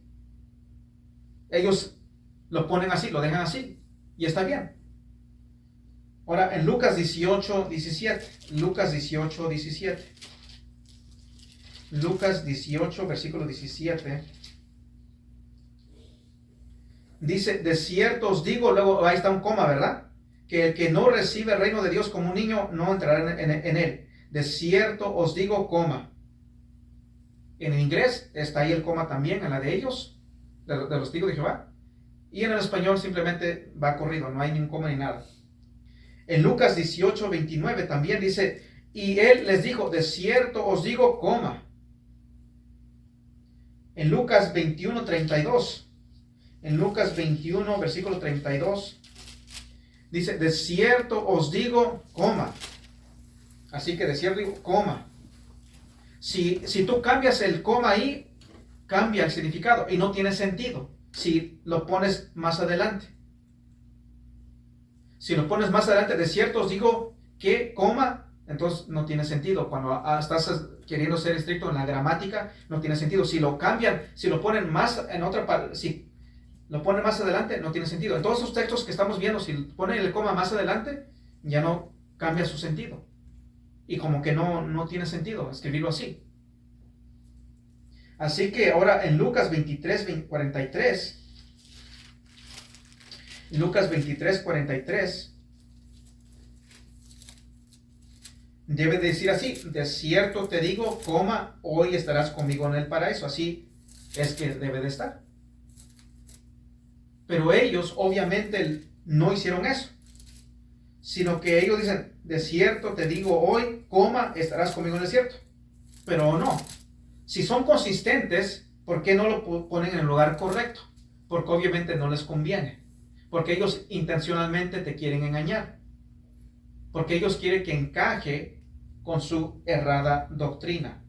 Ellos lo ponen así, lo dejan así, y está bien. Ahora en Lucas 18, 17. Lucas 18, 17. Lucas 18, versículo 17. Dice, de cierto os digo, luego ahí está un coma, ¿verdad? Que el que no recibe el reino de Dios como un niño no entrará en él. De cierto os digo, coma. En inglés está ahí el coma también, en la de ellos, de los testigos de Jehová. Y en el español simplemente va corrido, no hay ni un coma ni nada. En Lucas 18, 29 también dice, y él les dijo, de cierto os digo, coma. En Lucas 21, 32. En Lucas 21, versículo 32. Dice, de cierto os digo, coma. Así que de cierto digo, coma. Si tú cambias el coma ahí, cambia el significado y no tiene sentido si lo pones más adelante. Si lo pones más adelante, de cierto os digo que coma, entonces no tiene sentido. Cuando estás queriendo ser estricto en la gramática, no tiene sentido. Si lo cambian, si lo ponen más en otra parte, si lo ponen más adelante, no tiene sentido. En todos esos textos que estamos viendo, si ponen el coma más adelante, ya no cambia su sentido. Y como que no tiene sentido escribirlo así. Así que ahora en Lucas 23, 43, Lucas 23, 43, debe decir así, de cierto te digo, coma, hoy estarás conmigo en el paraíso. Así es que debe de estar. Pero ellos obviamente no hicieron eso, sino que ellos dicen, de cierto te digo hoy, coma, estarás conmigo en el desierto. Pero no. Si son consistentes, ¿por qué no lo ponen en el lugar correcto? Porque obviamente no les conviene. Porque ellos intencionalmente te quieren engañar. Porque ellos quieren que encaje con su errada doctrina.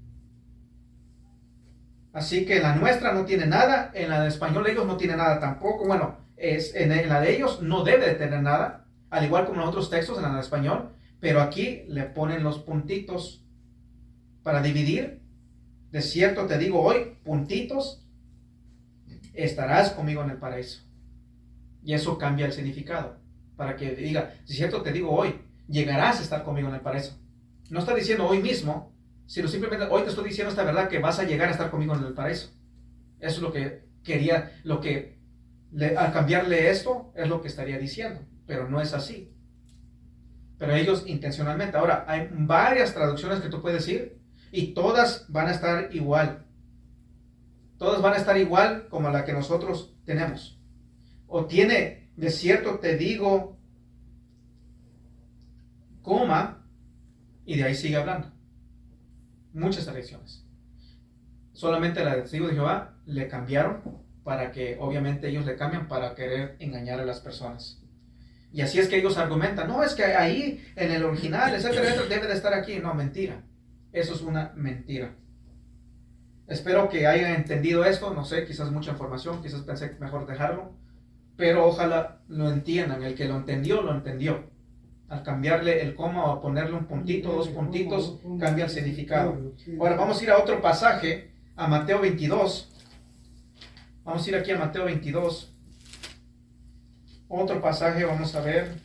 Así que la nuestra no tiene nada, en la de español de ellos no tiene nada tampoco. Bueno, en la de ellos no debe de tener nada, al igual como en otros textos en la de español, pero aquí le ponen los puntitos para dividir. De cierto te digo hoy, puntitos, estarás conmigo en el paraíso. Y eso cambia el significado, para que diga, de cierto te digo hoy, llegarás a estar conmigo en el paraíso. No está diciendo hoy mismo, sino simplemente hoy te estoy diciendo esta verdad, que vas a llegar a estar conmigo en el paraíso. Eso es lo que quería, al cambiarle esto, es lo que estaría diciendo, pero no es así. Pero ellos intencionalmente. Ahora, hay varias traducciones que tú puedes ir, y todas van a estar igual. Todas van a estar igual como la que nosotros tenemos. O tiene, de cierto te digo, coma, y de ahí sigue hablando. Muchas traducciones. Solamente la de Testigo de Jehová le cambiaron para que, obviamente ellos le cambian para querer engañar a las personas. Y así es que ellos argumentan, no, es que ahí en el original, etcétera, etcétera, debe de estar aquí. No, mentira. Eso es una mentira. Espero que hayan entendido esto. No sé, quizás mucha información, quizás pensé que mejor dejarlo, pero ojalá lo entiendan. El que lo entendió, lo entendió. Al cambiarle el coma o ponerle un puntito, dos puntitos, cambia el significado. Ahora vamos a ir a otro pasaje, a Mateo 22. Vamos a ir aquí a Mateo 22. Otro pasaje, vamos a ver.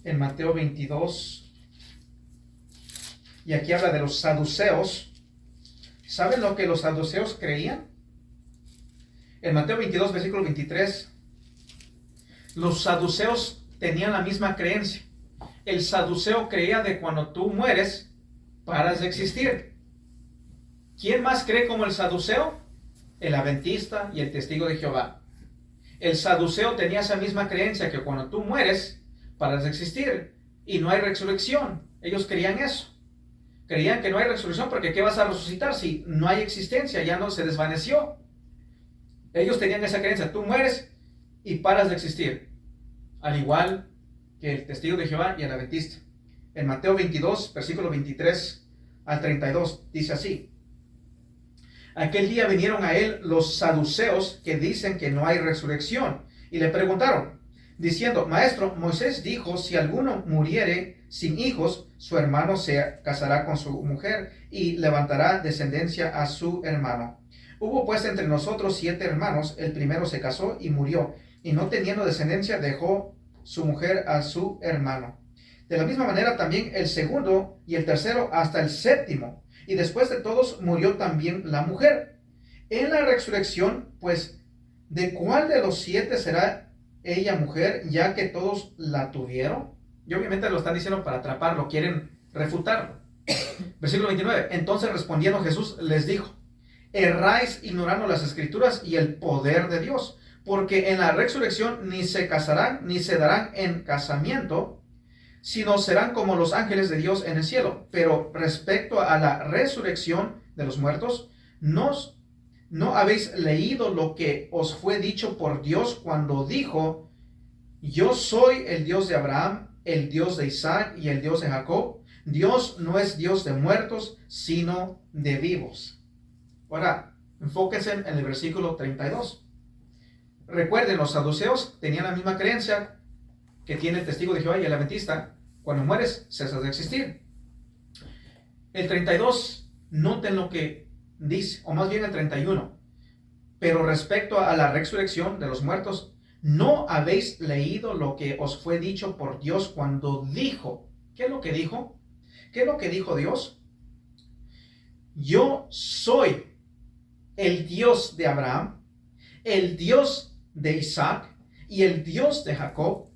En Mateo 22. Y aquí habla de los saduceos. ¿Saben lo que los saduceos creían? En Mateo 22, versículo 23. Los saduceos tenían la misma creencia. El saduceo creía de cuando tú mueres, paras de existir. ¿Quién más cree como el saduceo? El adventista y el testigo de Jehová. El saduceo tenía esa misma creencia, que cuando tú mueres, paras de existir y no hay resurrección. Ellos creían eso. Creían que no hay resurrección porque ¿qué vas a resucitar si no hay existencia? Ya no se desvaneció. Ellos tenían esa creencia. Tú mueres y paras de existir. Al igual que el testigo de Jehová y el adventista. En Mateo 22, versículo 23 al 32, dice así. Aquel día vinieron a él los saduceos que dicen que no hay resurrección y le preguntaron, diciendo, Maestro, Moisés dijo, si alguno muriere sin hijos, su hermano se casará con su mujer y levantará descendencia a su hermano. Hubo pues entre nosotros 7 hermanos, el primero se casó y murió, y no teniendo descendencia dejó su mujer a su hermano. De la misma manera también el segundo y el tercero hasta el séptimo, y después de todos murió también la mujer. En la resurrección, pues, ¿de cuál de los 7 será ella mujer, ya que todos la tuvieron? Y obviamente lo están diciendo para atraparlo, quieren refutarlo. Versículo 29. Entonces respondiendo Jesús les dijo: erráis ignorando las escrituras y el poder de Dios, porque en la resurrección ni se casarán ni se darán en casamiento, sino serán como los ángeles de Dios en el cielo. Pero respecto a la resurrección de los muertos, ¿no habéis leído lo que os fue dicho por Dios cuando dijo: yo soy el Dios de Abraham, el Dios de Isaac y el Dios de Jacob? Dios no es Dios de muertos, sino de vivos. Ahora, enfóquense en el versículo 32. Recuerden, los saduceos tenían la misma creencia que tiene el testigo de Jehová y el adventista: cuando mueres, cesas de existir. El 32, noten lo que dice, o más bien el 31. Pero respecto a la resurrección de los muertos, ¿no habéis leído lo que os fue dicho por Dios cuando dijo? ¿Qué es lo que dijo? ¿Qué es lo que dijo Dios? Yo soy el Dios de Abraham, el Dios de Isaac y el Dios de Jacob.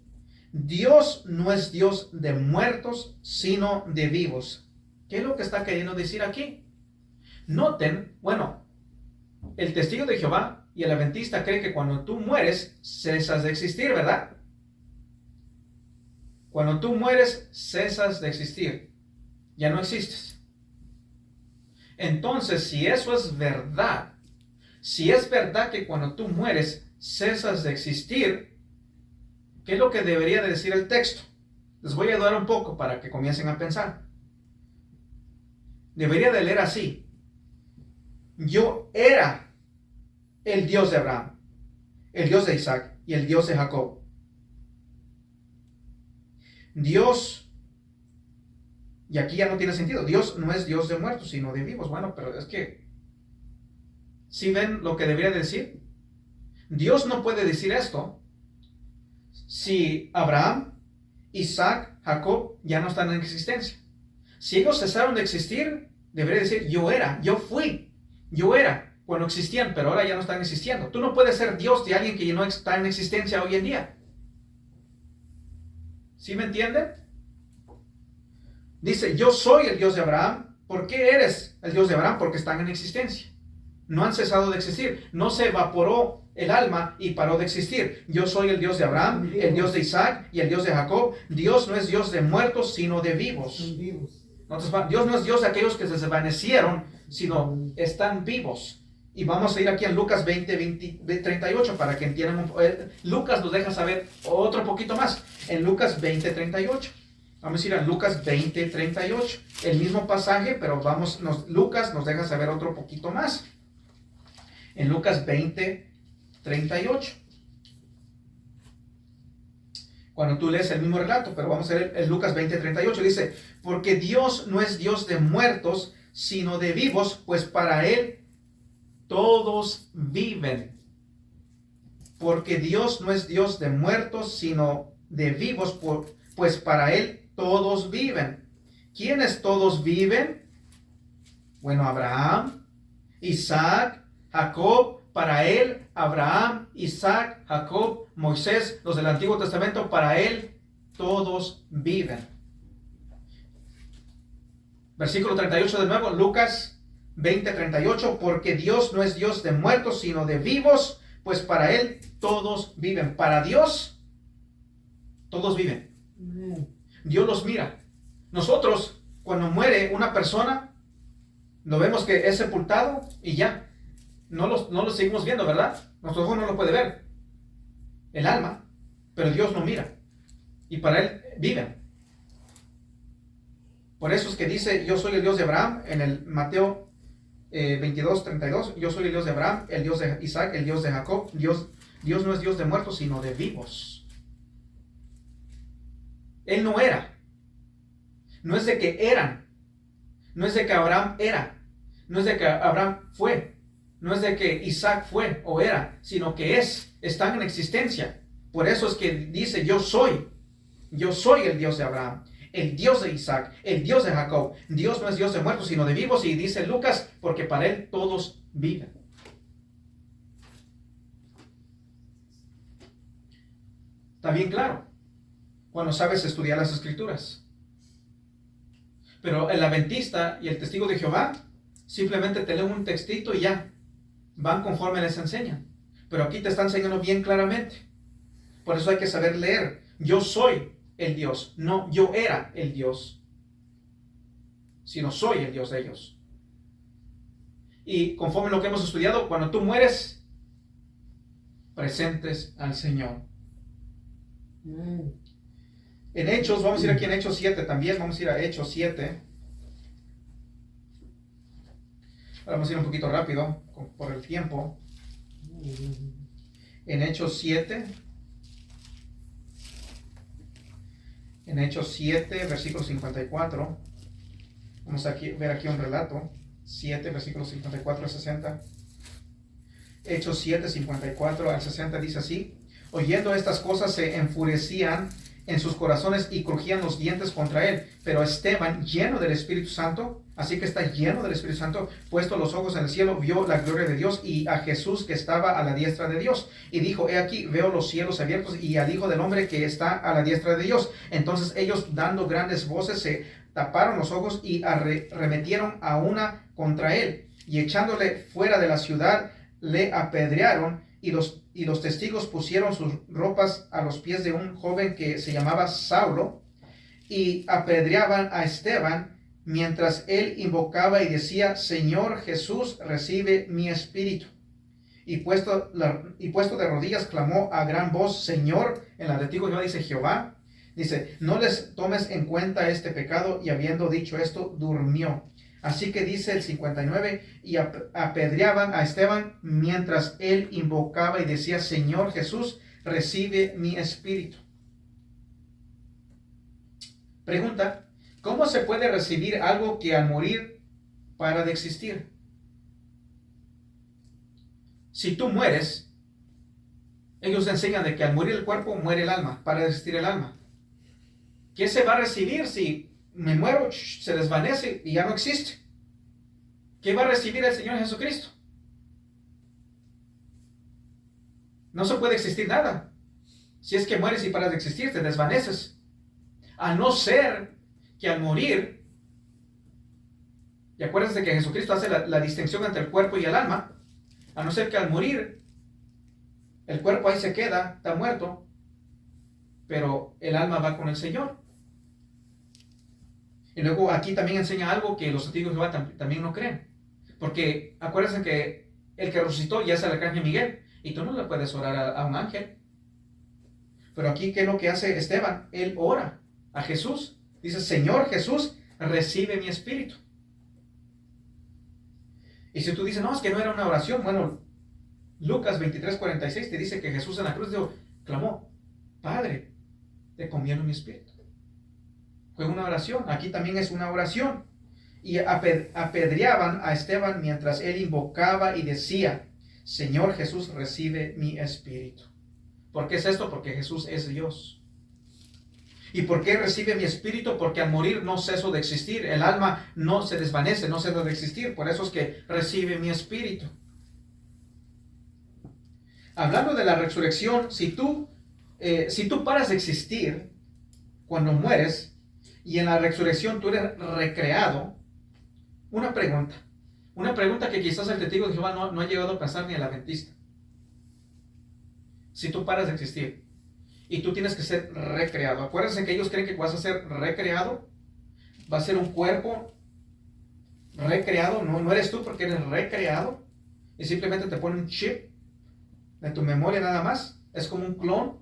Dios no es Dios de muertos, sino de vivos. ¿Qué es lo que está queriendo decir aquí? Noten, bueno, el testigo de Jehová y el adventista cree que cuando tú mueres, cesas de existir, ¿verdad? Cuando tú mueres, cesas de existir. Ya no existes. Entonces, si eso es verdad, si es verdad que cuando tú mueres, cesas de existir, ¿qué es lo que debería de decir el texto? Les voy a ayudar un poco para que comiencen a pensar. Debería de leer así: yo era el Dios de Abraham, el Dios de Isaac y el Dios de Jacob. Dios, y aquí ya no tiene sentido, Dios no es Dios de muertos, sino de vivos. Bueno, pero es que, ¿sí ven lo que debería decir? Dios no puede decir esto si Abraham, Isaac, Jacob ya no están en existencia. Si ellos cesaron de existir, debería decir: yo era, yo fui, yo era cuando existían, pero ahora ya no están existiendo. Tú no puedes ser Dios de alguien que ya no está en existencia hoy en día. ¿Sí me entienden? Dice: yo soy el Dios de Abraham. ¿Por qué eres el Dios de Abraham? Porque están en existencia. No han cesado de existir. No se evaporó el alma y paró de existir. Yo soy el Dios de Abraham, el Dios de Isaac y el Dios de Jacob. Dios no es Dios de muertos, sino de vivos. Entonces, Dios no es Dios de aquellos que se desvanecieron, sino están vivos. Y vamos a ir aquí a Lucas 38 para que entiendan. Lucas nos deja saber otro poquito más. En Lucas 38. Vamos a ir a Lucas 38. El mismo pasaje, pero Lucas nos deja saber otro poquito más. En Lucas 38. Cuando tú lees el mismo relato, pero vamos a leer el Lucas 38. Dice: porque Dios no es Dios de muertos, sino de vivos, pues para Él todos viven. Porque Dios no es Dios de muertos, sino de vivos, pues para Él todos viven. ¿Quiénes todos viven? Bueno, Abraham, Isaac, Jacob. Para Él, Abraham, Isaac, Jacob, Moisés, los del Antiguo Testamento, para Él todos viven. Versículo 38 de nuevo, Lucas 38. Porque Dios no es Dios de muertos, sino de vivos, pues para Él todos viven. Para Dios, todos viven. Dios los mira. Nosotros, cuando muere una persona, lo vemos que es sepultado y ya. No lo seguimos viendo, ¿verdad? Nuestro ojo no lo puede ver. El alma. Pero Dios no mira. Y para Él viven. Por eso es que dice: yo soy el Dios de Abraham. En el Mateo 22:32. Yo soy el Dios de Abraham, el Dios de Isaac, el Dios de Jacob. Dios no es Dios de muertos, sino de vivos. Él no era. No es de que eran, no es de que Abraham era, no es de que Abraham fue, no es de que Isaac fue o era, sino que están en existencia. Por eso es que dice, yo soy el Dios de Abraham, el Dios de Isaac, el Dios de Jacob. Dios no es Dios de muertos, sino de vivos, y dice Lucas, porque para él todos viven. Está bien claro cuando sabes estudiar las escrituras. Pero el adventista y el testigo de Jehová simplemente te leen un textito y ya van conforme les enseñan. Pero aquí te están enseñando bien claramente. Por eso hay que saber leer. Yo soy el Dios, no yo era el Dios, sino soy el Dios de ellos. Y conforme lo que hemos estudiado, cuando tú mueres, presentes al Señor. En Hechos, vamos a ir aquí en Hechos 7 también, vamos a ir a Hechos 7. Vamos a ir un poquito rápido por el tiempo. En Hechos 7. En Hechos 7, versículo 54. Vamos a ver aquí un relato. 7, versículos 54 al 60. Hechos 7, 54 al 60 dice así. Oyendo estas cosas se enfurecían en sus corazones y crujían los dientes contra él. Pero Esteban, lleno del Espíritu Santo, así que está lleno del Espíritu Santo, puesto los ojos en el cielo, vio la gloria de Dios y a Jesús que estaba a la diestra de Dios. Y dijo, he aquí, veo los cielos abiertos y al Hijo del Hombre que está a la diestra de Dios. Entonces ellos, dando grandes voces, se taparon los ojos y arremetieron a una contra él. Y echándole fuera de la ciudad, le apedrearon. Y los testigos pusieron sus ropas a los pies de un joven que se llamaba Saulo, y apedreaban a Esteban, mientras él invocaba y decía, Señor Jesús, recibe mi espíritu. Y puesto de rodillas, clamó a gran voz, Señor, en la de Jehová dice Jehová, dice, no les tomes en cuenta este pecado, y habiendo dicho esto, durmió. Así que dice el 59, y apedreaban a Esteban mientras él invocaba y decía, Señor Jesús, recibe mi espíritu. Pregunta, ¿cómo se puede recibir algo que al morir para de existir? Si tú mueres, ellos enseñan de que al morir el cuerpo, muere el alma, para de existir el alma. ¿Qué se va a recibir si me muero, se desvanece y ya no existe? ¿Qué va a recibir el Señor Jesucristo? No se puede existir nada. Si es que mueres y paras de existir, te desvaneces. A no ser que al morir, y acuérdense que Jesucristo hace la distinción entre el cuerpo y el alma, a no ser que al morir, el cuerpo ahí se queda, está muerto, pero el alma va con el Señor. Y luego aquí también enseña algo que los testigos de Jehová también no creen. Porque acuérdense que el que resucitó ya es el arcángel Miguel. Y tú no le puedes orar a un ángel. Pero aquí, ¿qué es lo que hace Esteban? Él ora a Jesús. Dice, Señor Jesús, recibe mi espíritu. Y si tú dices, no, es que no era una oración. Bueno, Lucas 23:46 te dice que Jesús en la cruz dijo, clamó, Padre, te conviene mi espíritu. Fue una oración. Aquí también es una oración. Y apedreaban a Esteban mientras él invocaba y decía, Señor Jesús, recibe mi espíritu. ¿Por qué es esto? Porque Jesús es Dios. ¿Y por qué recibe mi espíritu? Porque al morir no ceso de existir. El alma no se desvanece, no cesa de existir. Por eso es que recibe mi espíritu. Hablando de la resurrección, si tú paras de existir cuando mueres, y en la resurrección tú eres recreado, una pregunta que quizás el testigo de Jehová no ha llegado a pensar ni el adventista. Si tú paras de existir y tú tienes que ser recreado, acuérdense que ellos creen que vas a ser recreado, va a ser un cuerpo recreado, no eres tú porque eres recreado, y simplemente te ponen un chip en tu memoria nada más, es como un clon.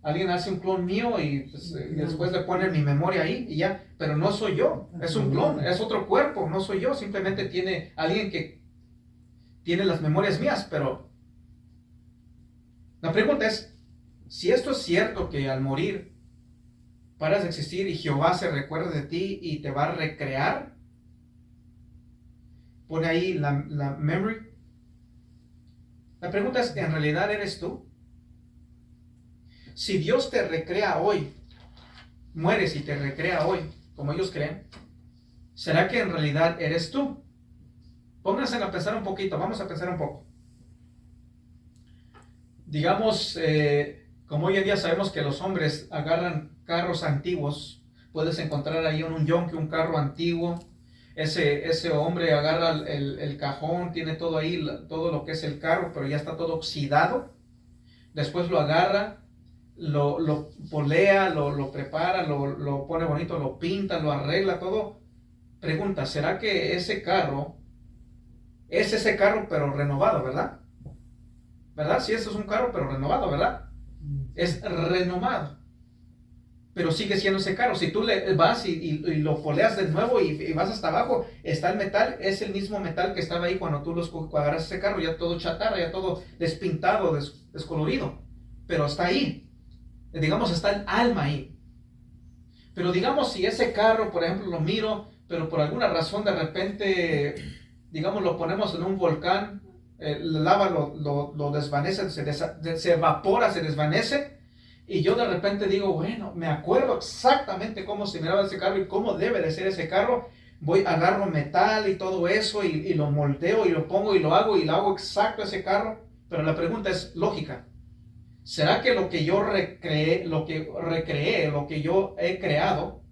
Alguien hace un clon mío y después le ponen mi memoria ahí y ya, pero no soy yo, es un clon, es otro cuerpo, no soy yo, simplemente tiene alguien que tiene las memorias mías. Pero la pregunta es, si esto es cierto que al morir paras de existir y Jehová se recuerda de ti y te va a recrear. Pone ahí la memory. La pregunta es, ¿en realidad eres tú? Si Dios te recrea hoy, mueres y te recrea hoy, como ellos creen, ¿será que en realidad eres tú? Pónganse a pensar un poquito, vamos a pensar un poco. Digamos, como hoy en día sabemos que los hombres agarran carros antiguos, puedes encontrar ahí en un yonque un carro antiguo, ese hombre agarra el cajón, tiene todo ahí, todo lo que es el carro, pero ya está todo oxidado, después lo agarra, lo polea, lo prepara, lo pone bonito, lo pinta, lo arregla, todo. Pregunta, ¿será que ese carro es ese carro pero renovado, verdad? ¿Verdad? Sí, eso es un carro pero renovado, ¿verdad? Es renovado, pero sigue siendo ese carro. Si tú le vas y lo poleas de nuevo y vas hasta abajo, está el metal, es el mismo metal que estaba ahí cuando tú agarras ese carro, ya todo chatarra, ya todo despintado, descolorido, pero está ahí. Digamos, está el alma ahí. Pero digamos, si ese carro, por ejemplo, lo miro, pero por alguna razón de repente, digamos, lo ponemos en un volcán, la lava lo desvanece, se evapora, se desvanece, y yo de repente digo, bueno, me acuerdo exactamente cómo se miraba ese carro y cómo debe de ser ese carro. Agarro metal y todo eso y lo moldeo y lo pongo y lo hago exacto ese carro. Pero la pregunta es lógica. ¿Será que lo que yo recreé, lo que yo he creado,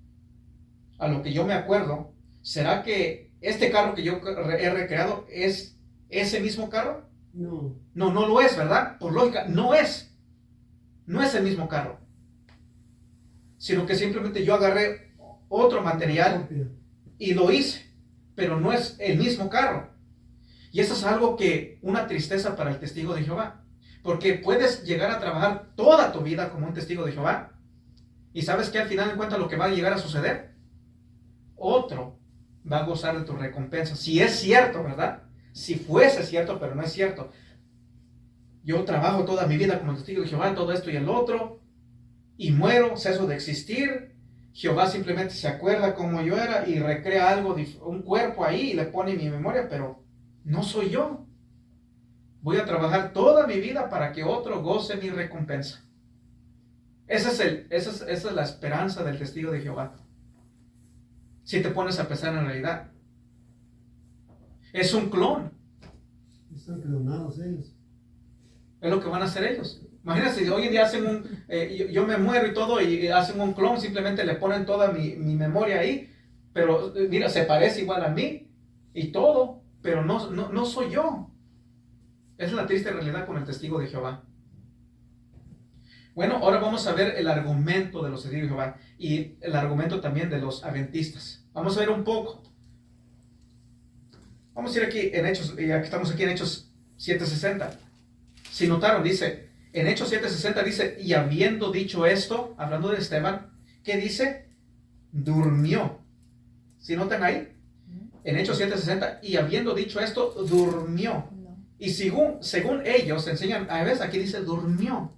a lo que yo me acuerdo, será que este carro que yo he recreado es ese mismo carro? No. No, no lo es, ¿verdad? Por lógica, no es. No es el mismo carro. Sino que simplemente yo agarré otro material y lo hice, pero no es el mismo carro. Y eso es algo que, una tristeza para el testigo de Jehová. Porque puedes llegar a trabajar toda tu vida como un testigo de Jehová. Y sabes que al final de cuentas lo que va a llegar a suceder, otro va a gozar de tu recompensa. Si es cierto, ¿verdad? Si fuese cierto, pero no es cierto. Yo trabajo toda mi vida como testigo de Jehová, todo esto y el otro, y muero, ceso de existir. Jehová simplemente se acuerda como yo era y recrea algo, un cuerpo ahí y le pone en mi memoria, pero no soy yo. Voy a trabajar toda mi vida para que otro goce mi recompensa. Esa es la esperanza del testigo de Jehová. Si te pones a pensar en realidad. Es un clon. Están clonados ellos. Es lo que van a hacer ellos. Imagínense, hoy en día hacen yo me muero y todo y hacen un clon, simplemente le ponen toda mi memoria ahí, pero mira, se parece igual a mí y todo, pero no soy yo. Esa es la triste realidad con el testigo de Jehová. Bueno, ahora vamos a ver el argumento de los testigos de Jehová y el argumento también de los adventistas. Vamos a ver un poco. Vamos a ir aquí en Hechos, ya que estamos aquí en Hechos 7:60. Si notaron, dice, en Hechos 7:60 dice, y habiendo dicho esto, hablando de Esteban, ¿qué dice? Durmió. ¿Sí notan ahí? En Hechos 7:60, y habiendo dicho esto, durmió. Y según ellos enseñan, a veces aquí dice durmió.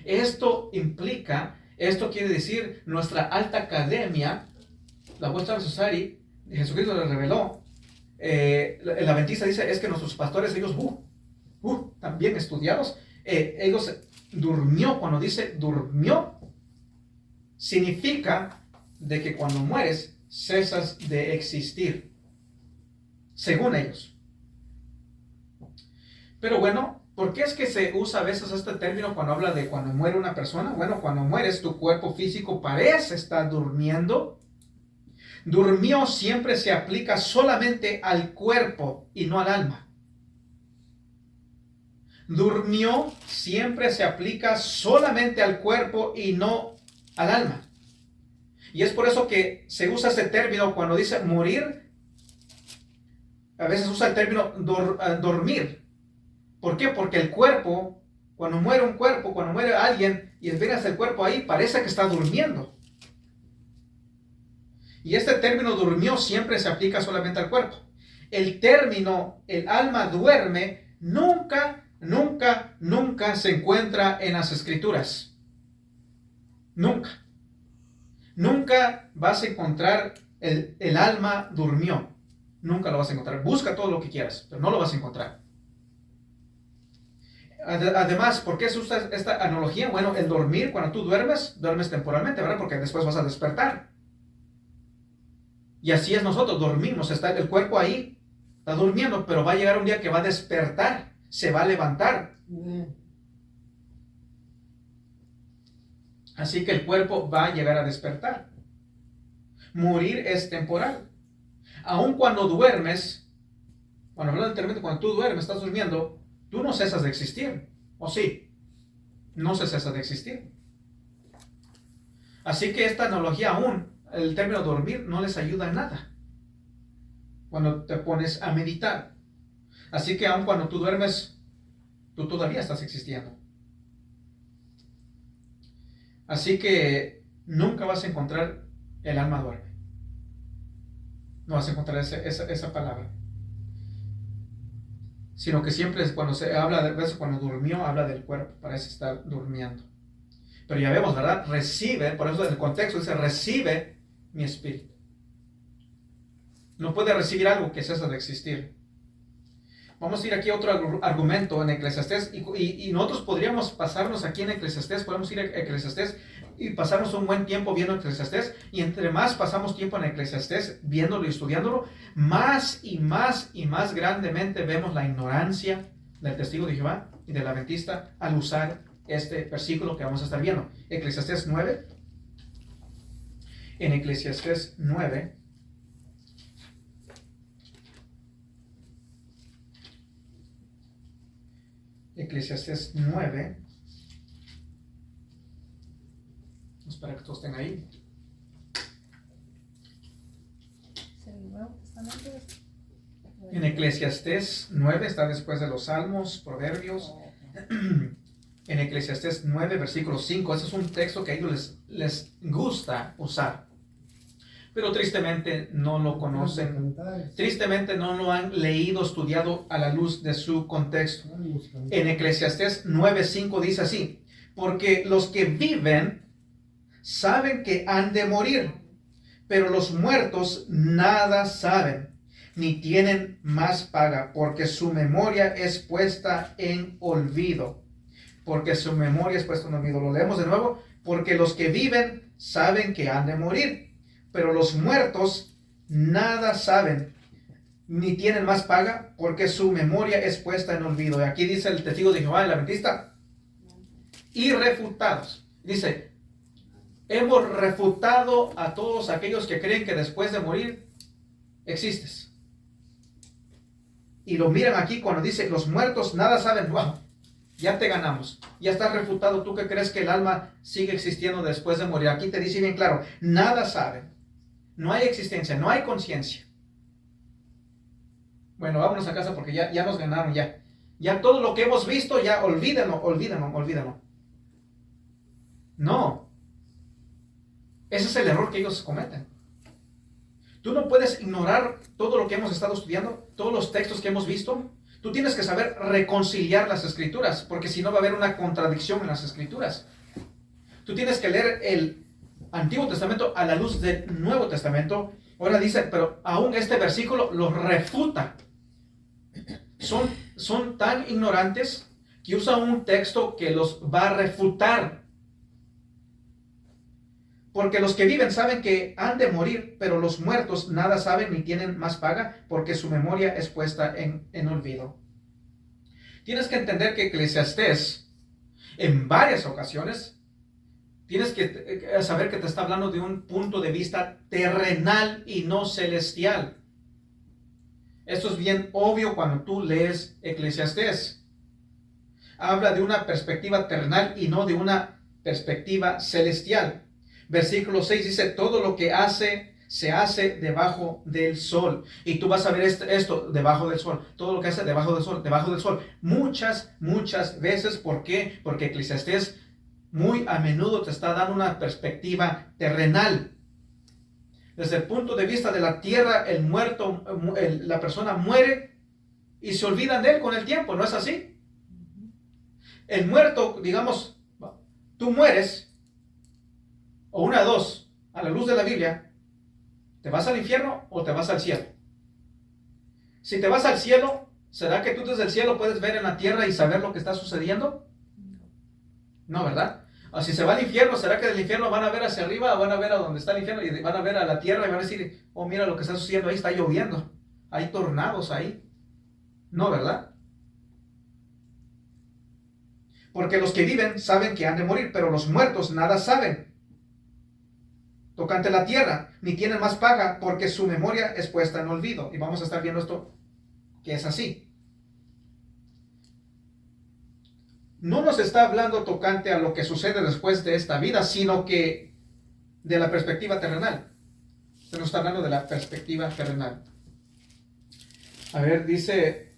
Esto quiere decir, nuestra alta academia, la Western Society, Jesucristo les reveló, el adventista dice, es que nuestros pastores, ellos, también estudiados, ellos durmió. Cuando dice durmió, significa de que cuando mueres, cesas de existir, según ellos. Pero bueno, ¿por qué es que se usa a veces este término cuando habla de cuando muere una persona? Bueno, cuando mueres, tu cuerpo físico parece estar durmiendo. Durmió siempre se aplica solamente al cuerpo y no al alma. Durmió siempre se aplica solamente al cuerpo y no al alma. Y es por eso que se usa ese término cuando dice morir. A veces usa el término dormir. ¿Por qué? Porque el cuerpo, cuando muere alguien y miras el cuerpo ahí, parece que está durmiendo. Y este término durmió siempre se aplica solamente al cuerpo. El término el alma duerme nunca se encuentra en las escrituras. Nunca. Nunca vas a encontrar el alma durmió. Nunca lo vas a encontrar. Busca todo lo que quieras, pero no lo vas a encontrar. Además, ¿por qué se usa esta analogía? Bueno, el dormir, cuando tú duermes, duermes temporalmente, ¿verdad? Porque después vas a despertar. Y así es nosotros, dormimos, está el cuerpo ahí, está durmiendo, pero va a llegar un día que va a despertar, se va a levantar. Así que el cuerpo va a llegar a despertar. Morir es temporal. Aun cuando duermes, cuando tú duermes, estás durmiendo, tú no cesas de existir, ¿o sí? No se cesa de existir. Así que esta analogía aún, el término dormir, no les ayuda en nada cuando te pones a meditar. Así que aun cuando tú duermes, tú todavía estás existiendo. Así que nunca vas a encontrar el alma duerme. No vas a encontrar esa palabra. Sino que siempre es cuando se habla de eso, cuando durmió, habla del cuerpo, parece estar durmiendo. Pero ya vemos, ¿verdad? Recibe, por eso en el contexto dice, recibe mi espíritu. No puede recibir algo que cesa de existir. Vamos a ir aquí a otro argumento en Eclesiastés, y nosotros podríamos pasarnos aquí en Eclesiastés, podemos ir a Eclesiastés y pasarnos un buen tiempo viendo Eclesiastés, y entre más pasamos tiempo en Eclesiastés viéndolo y estudiándolo, más y más y más grandemente vemos la ignorancia del testigo de Jehová y del adventista al usar este versículo que vamos a estar viendo. Eclesiastés 9. En Eclesiastés 9. Eclesiastés 9. Espero que todos estén ahí. En Eclesiastés 9 está después de los Salmos, Proverbios. En Eclesiastés 9, versículo 5. Ese es un texto que a ellos les gusta usar. Pero tristemente no lo conocen. Tristemente no lo han leído, estudiado a la luz de su contexto. En Eclesiastés 9:5 dice así: porque los que viven saben que han de morir, pero los muertos nada saben, ni tienen más paga, porque su memoria es puesta en olvido. Porque su memoria es puesta en olvido. Lo leemos de nuevo. Porque los que viven saben que han de morir, pero los muertos nada saben, ni tienen más paga, porque su memoria es puesta en olvido. Y aquí dice el testigo de Jehová, el adventista, irrefutados. Dice, hemos refutado a todos aquellos que creen que después de morir existes. Y lo miran aquí cuando dice, los muertos nada saben. Wow, ya te ganamos. Ya estás refutado, tú que crees que el alma sigue existiendo después de morir. Aquí te dice bien claro, nada saben. No hay existencia, no hay conciencia. Bueno, vámonos a casa porque ya nos ganaron, ya. Ya todo lo que hemos visto, ya olvídenlo. No. Ese es el error que ellos cometen. Tú no puedes ignorar todo lo que hemos estado estudiando, todos los textos que hemos visto. Tú tienes que saber reconciliar las escrituras, porque si no va a haber una contradicción en las escrituras. Tú tienes que leer el Antiguo Testamento a la luz del Nuevo Testamento. Ahora dice, pero aún este versículo los refuta. Son tan ignorantes que usan un texto que los va a refutar. Porque los que viven saben que han de morir, pero los muertos nada saben ni tienen más paga, porque su memoria es puesta en olvido. Tienes que entender que Eclesiastés, en varias ocasiones, tienes que saber que te está hablando de un punto de vista terrenal y no celestial. Esto es bien obvio cuando tú lees Eclesiastés. Habla de una perspectiva terrenal y no de una perspectiva celestial. Versículo 6 dice, todo lo que hace, se hace debajo del sol. Y tú vas a ver esto, debajo del sol. Todo lo que hace debajo del sol, debajo del sol. Muchas veces. ¿Por qué? Porque Eclesiastés muy a menudo te está dando una perspectiva terrenal. Desde el punto de vista de la tierra, la persona muere y se olvidan de él con el tiempo, ¿no es así? El muerto, digamos, tú mueres, o una de dos, a la luz de la Biblia, ¿te vas al infierno o te vas al cielo? Si te vas al cielo, ¿será que tú desde el cielo puedes ver en la tierra y saber lo que está sucediendo? No, ¿verdad? O si se va al infierno, ¿será que del infierno van a ver hacia arriba o van a ver a donde está el infierno y van a ver a la tierra y van a decir, oh, mira lo que está sucediendo ahí, está lloviendo, hay tornados ahí? No, ¿verdad? Porque los que viven saben que han de morir, pero los muertos nada saben tocante la tierra, ni tienen más paga, porque su memoria es puesta en olvido. Y vamos a estar viendo esto, que es así. No nos está hablando tocante a lo que sucede después de esta vida, sino que de la perspectiva terrenal. Se nos está hablando de la perspectiva terrenal. A ver, dice...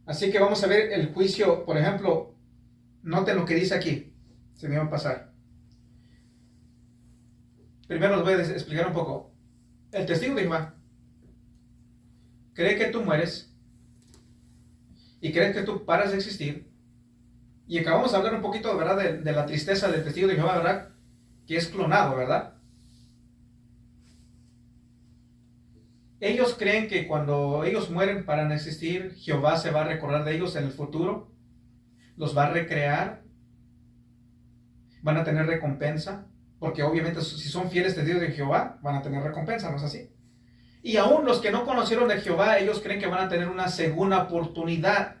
Así que vamos a ver el juicio, por ejemplo, noten lo que dice aquí. Se me va a pasar. Primero les voy a explicar un poco. El testigo de Jehová cree que tú mueres y cree que tú paras de existir. Y acabamos de hablar un poquito, ¿verdad?, de la tristeza del testigo de Jehová, ¿verdad?, que es clonado, ¿verdad? Ellos creen que cuando ellos mueren para no existir, Jehová se va a recordar de ellos en el futuro, los va a recrear, van a tener recompensa, porque obviamente si son fieles testigos de Jehová, van a tener recompensa, ¿no es así? Y aún los que no conocieron de Jehová, ellos creen que van a tener una segunda oportunidad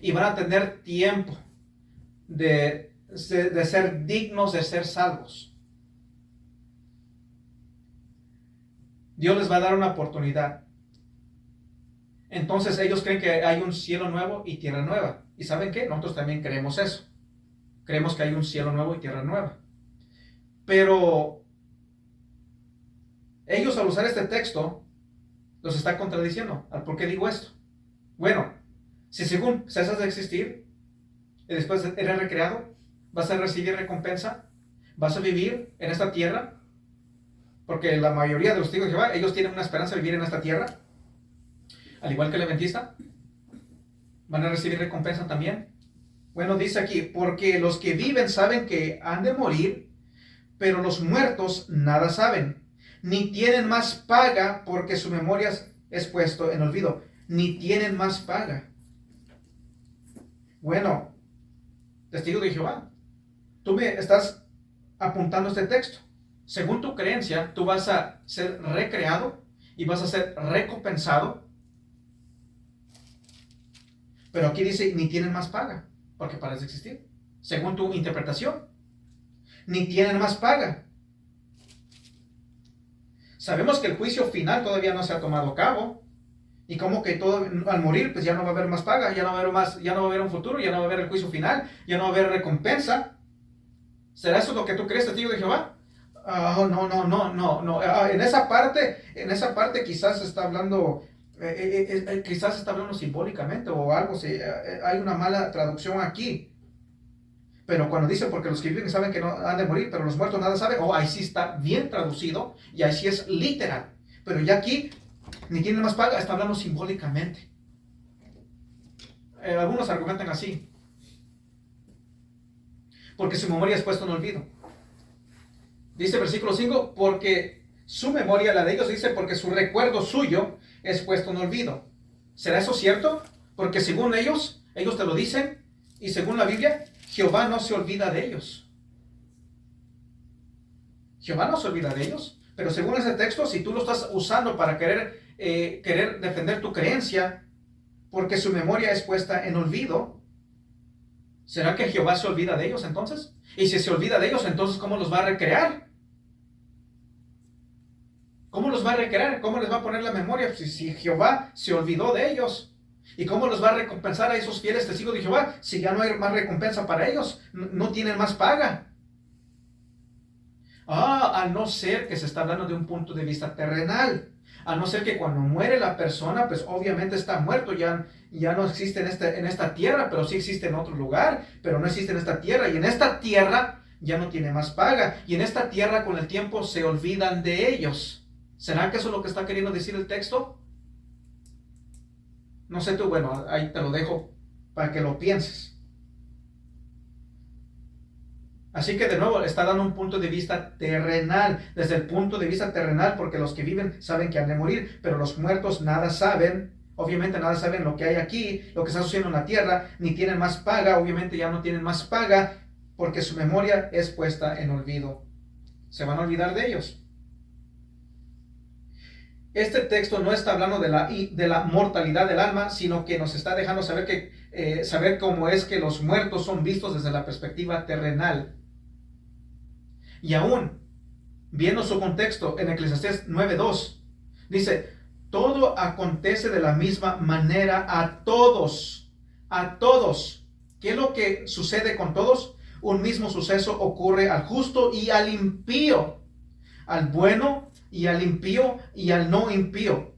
y van a tener tiempo de ser dignos de ser salvos. Dios les va a dar una oportunidad. Entonces ellos creen que hay un cielo nuevo y tierra nueva. ¿Y saben qué? Nosotros también creemos eso. Creemos que hay un cielo nuevo y tierra nueva. Pero ellos al usar este texto los está contradiciendo. ¿Por qué digo esto? Bueno, si según cesas de existir y después eres recreado, vas a recibir recompensa, vas a vivir en esta tierra, porque la mayoría de los testigos de Jehová, ellos tienen una esperanza de vivir en esta tierra, al igual que el adventista, van a recibir recompensa también. Bueno, dice aquí, porque los que viven saben que han de morir, pero los muertos nada saben, ni tienen más paga, porque su memoria es puesto en olvido, ni tienen más paga. Bueno, testigo de Jehová, tú me estás apuntando este texto. Según tu creencia, tú vas a ser recreado y vas a ser recompensado. Pero aquí dice, ni tienen más paga, porque parece existir. Según tu interpretación, ni tienen más paga. Sabemos que el juicio final todavía no se ha tomado a cabo. Y como que todo al morir, pues ya no va a haber más paga, ya no va a haber más, ya no va a haber un futuro, ya no va a haber el juicio final, ya no va a haber recompensa. ¿Será eso lo que tú crees, testigo de Jehová? No. En esa parte quizás está hablando, quizás está hablando simbólicamente o algo. Hay una mala traducción aquí. Pero cuando dice, porque los que viven saben que no han de morir, pero los muertos nada saben, ahí sí está bien traducido y ahí sí es literal. Pero ya aquí, ni tienen más paga, está hablando simbólicamente. Algunos argumentan así. Porque su memoria es puesta en olvido. Dice versículo 5, porque su memoria, la de ellos, dice, porque su recuerdo suyo es puesto en olvido. ¿Será eso cierto? Porque según ellos te lo dicen, y según la Biblia, Jehová no se olvida de ellos. Jehová no se olvida de ellos. Pero según ese texto, si tú lo estás usando para querer defender tu creencia, porque su memoria es puesta en olvido, ¿será que Jehová se olvida de ellos entonces? Y si se olvida de ellos, entonces ¿cómo los va a recrear? ¿Cómo los va a recrear? ¿Cómo les va a poner la memoria si Jehová se olvidó de ellos? ¿Y cómo los va a recompensar a esos fieles testigos de Jehová si ya no hay más recompensa para ellos? No tienen más paga. A no ser que se está hablando de un punto de vista terrenal. A no ser que cuando muere la persona, pues obviamente está muerto, ya no existe en esta tierra, pero sí existe en otro lugar, pero no existe en esta tierra. Y en esta tierra ya no tiene más paga. Y en esta tierra con el tiempo se olvidan de ellos. ¿Será que eso es lo que está queriendo decir el texto? No sé tú, bueno, ahí te lo dejo para que lo pienses. Así que de nuevo está dando un punto de vista terrenal, desde el punto de vista terrenal, porque los que viven saben que han de morir, pero los muertos nada saben, obviamente nada saben lo que hay aquí, lo que está sucediendo en la tierra, ni tienen más paga, obviamente ya no tienen más paga, porque su memoria es puesta en olvido. Se van a olvidar de ellos. Este texto no está hablando de la mortalidad del alma, sino que nos está dejando saber cómo es que los muertos son vistos desde la perspectiva terrenal. Y aún, viendo su contexto en Eclesiastés 9:2, dice, todo acontece de la misma manera a todos, a todos. ¿Qué es lo que sucede con todos? Un mismo suceso ocurre al justo y al impío, al bueno y al impío y al no impío,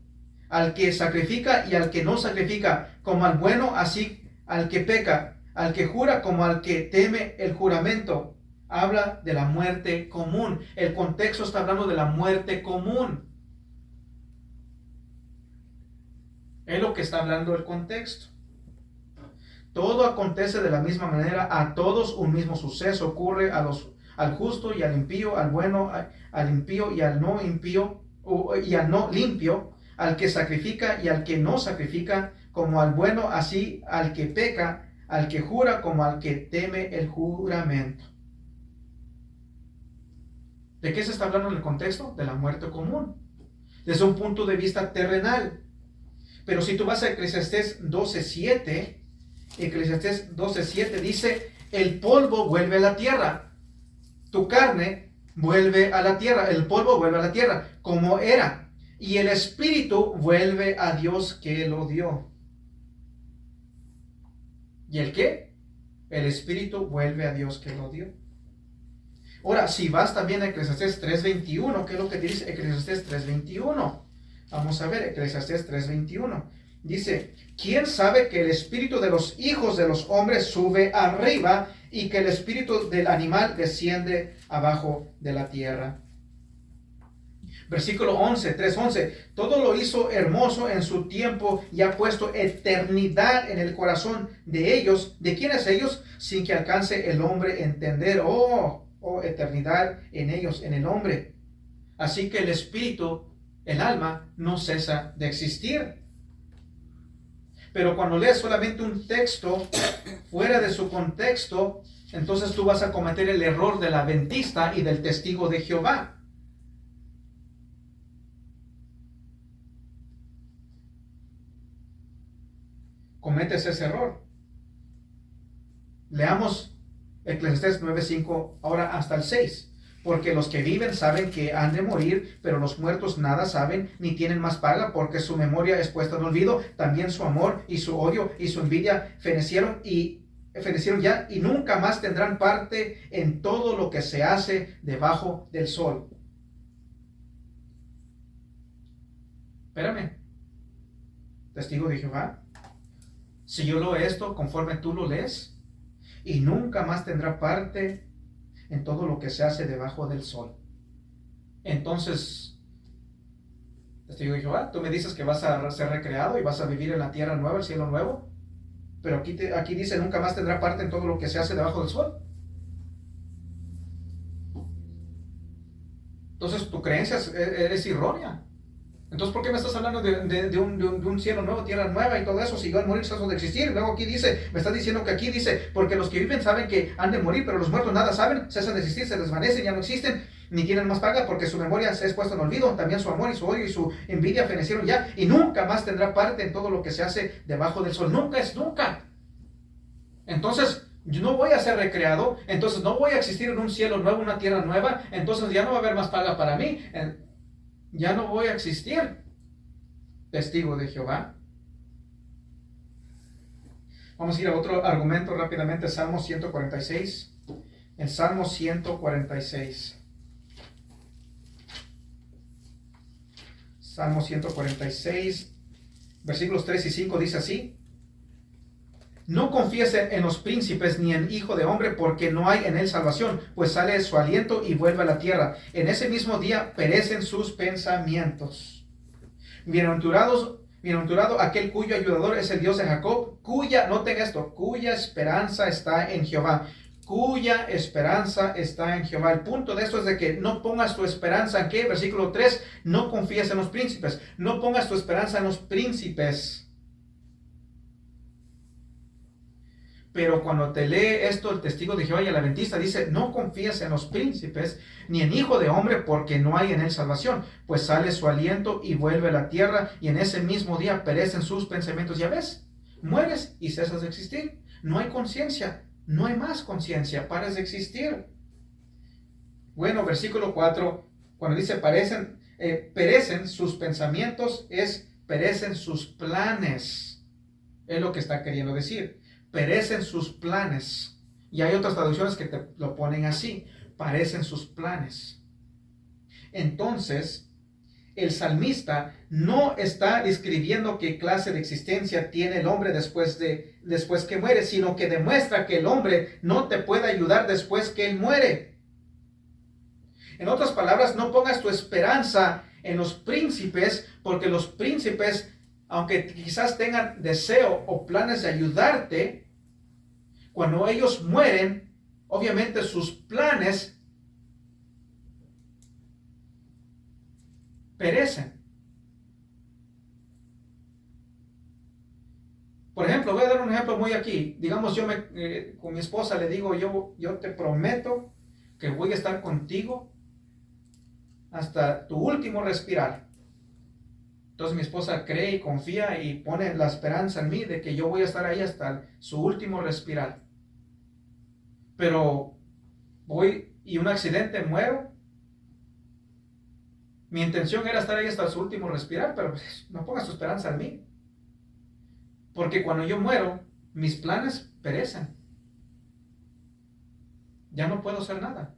al que sacrifica y al que no sacrifica, como al bueno, así al que peca, al que jura como al que teme el juramento. Habla de la muerte común. El contexto está hablando de la muerte común. Es lo que está hablando el contexto. Todo acontece de la misma manera a todos, un mismo suceso ocurre al justo y al impío, al bueno, al impío y al no impío, y al no limpio, al que sacrifica y al que no sacrifica, como al bueno, así al que peca, al que jura como al que teme el juramento. ¿De qué se está hablando en el contexto? De la muerte común, desde un punto de vista terrenal. Pero si tú vas a Eclesiastés 12:7, Eclesiastés 12:7 dice, el polvo vuelve a la tierra, tu carne vuelve a la tierra, el polvo vuelve a la tierra, como era, y el espíritu vuelve a Dios que lo dio. ¿Y el qué? El espíritu vuelve a Dios que lo dio. Ahora, si vas también a Eclesiastés 3:21, ¿qué es lo que dice Eclesiastés 3:21? Vamos a ver, Eclesiastés 3:21. Dice, ¿quién sabe que el espíritu de los hijos de los hombres sube arriba y que el espíritu del animal desciende abajo de la tierra? Versículo 11, 3:11. Todo lo hizo hermoso en su tiempo y ha puesto eternidad en el corazón de ellos. ¿De quiénes ellos? Sin que alcance el hombre entender. Oh, eternidad en ellos, en el hombre. Así que el espíritu, el alma, no cesa de existir. Pero cuando lees solamente un texto fuera de su contexto, entonces tú vas a cometer el error del adventista y del testigo de Jehová. Cometes ese error. Leamos Eclesiastés 9:5 ahora hasta el 6. Porque los que viven saben que han de morir, pero los muertos nada saben, ni tienen más paga, porque su memoria es puesta en olvido. También su amor y su odio y su envidia fenecieron ya, y nunca más tendrán parte en todo lo que se hace debajo del sol. Espérame, testigo de Jehová, si yo leo esto conforme tú lo lees, y nunca más tendrá parte en todo lo que se hace debajo del sol. Entonces, testigo de Jehová, tú me dices que vas a ser recreado y vas a vivir en la tierra nueva, el cielo nuevo, pero aquí dice nunca más tendrá parte en todo lo que se hace debajo del sol. Entonces tu creencia es errónea. Entonces, ¿por qué me estás hablando de un cielo nuevo, tierra nueva y todo eso? Si yo al morir ceso de existir. Luego aquí dice, me está diciendo que aquí dice, porque los que viven saben que han de morir, pero los muertos nada saben, cesan de existir, se desvanecen, ya no existen, ni tienen más paga, porque su memoria se es puesta en olvido. También su amor y su odio y su envidia fenecieron ya, y nunca más tendrá parte en todo lo que se hace debajo del sol. Nunca es nunca. Entonces, yo no voy a ser recreado, entonces no voy a existir en un cielo nuevo, una tierra nueva, entonces ya no va a haber más paga para mí. Ya no voy a existir, testigo de Jehová. Vamos a ir a otro argumento rápidamente, Salmo 146. En Salmo 146. Salmo 146, versículos 3 y 5 dice así. No confíes en los príncipes ni en hijo de hombre, porque no hay en él salvación, pues sale su aliento y vuelve a la tierra. En ese mismo día perecen sus pensamientos. Bienaventurado aquel cuyo ayudador es el Dios de Jacob, cuya esperanza está en Jehová, cuya esperanza está en Jehová. El punto de esto es de que no pongas tu esperanza en qué, versículo 3, no confíes en los príncipes, no pongas tu esperanza en los príncipes. Pero cuando te lee esto el testigo de Jehová y el adventista dice, no confíes en los príncipes, ni en hijo de hombre, porque no hay en él salvación, pues sale su aliento y vuelve a la tierra, y en ese mismo día perecen sus pensamientos. Ya ves, mueres y cesas de existir. No hay conciencia, no hay más conciencia, pares de existir. Bueno, versículo 4, cuando dice perecen sus pensamientos, perecen sus planes. Es lo que está queriendo decir. Perecen sus planes. Y hay otras traducciones que te lo ponen así. Parecen sus planes. Entonces, el salmista no está describiendo qué clase de existencia tiene el hombre después que muere, sino que demuestra que el hombre no te puede ayudar después que él muere. En otras palabras, no pongas tu esperanza en los príncipes, porque los príncipes, aunque quizás tengan deseo o planes de ayudarte, cuando ellos mueren, obviamente sus planes perecen. Por ejemplo, voy a dar un ejemplo muy aquí. Digamos, con mi esposa le digo, yo te prometo que voy a estar contigo hasta tu último respirar. Entonces mi esposa cree y confía y pone la esperanza en mí de que yo voy a estar ahí hasta su último respirar. Pero voy y un accidente, muero. Mi intención era estar ahí hasta su último respirar, pero pues, no pongas tu esperanza en mí. Porque cuando yo muero, mis planes perecen. Ya no puedo hacer nada,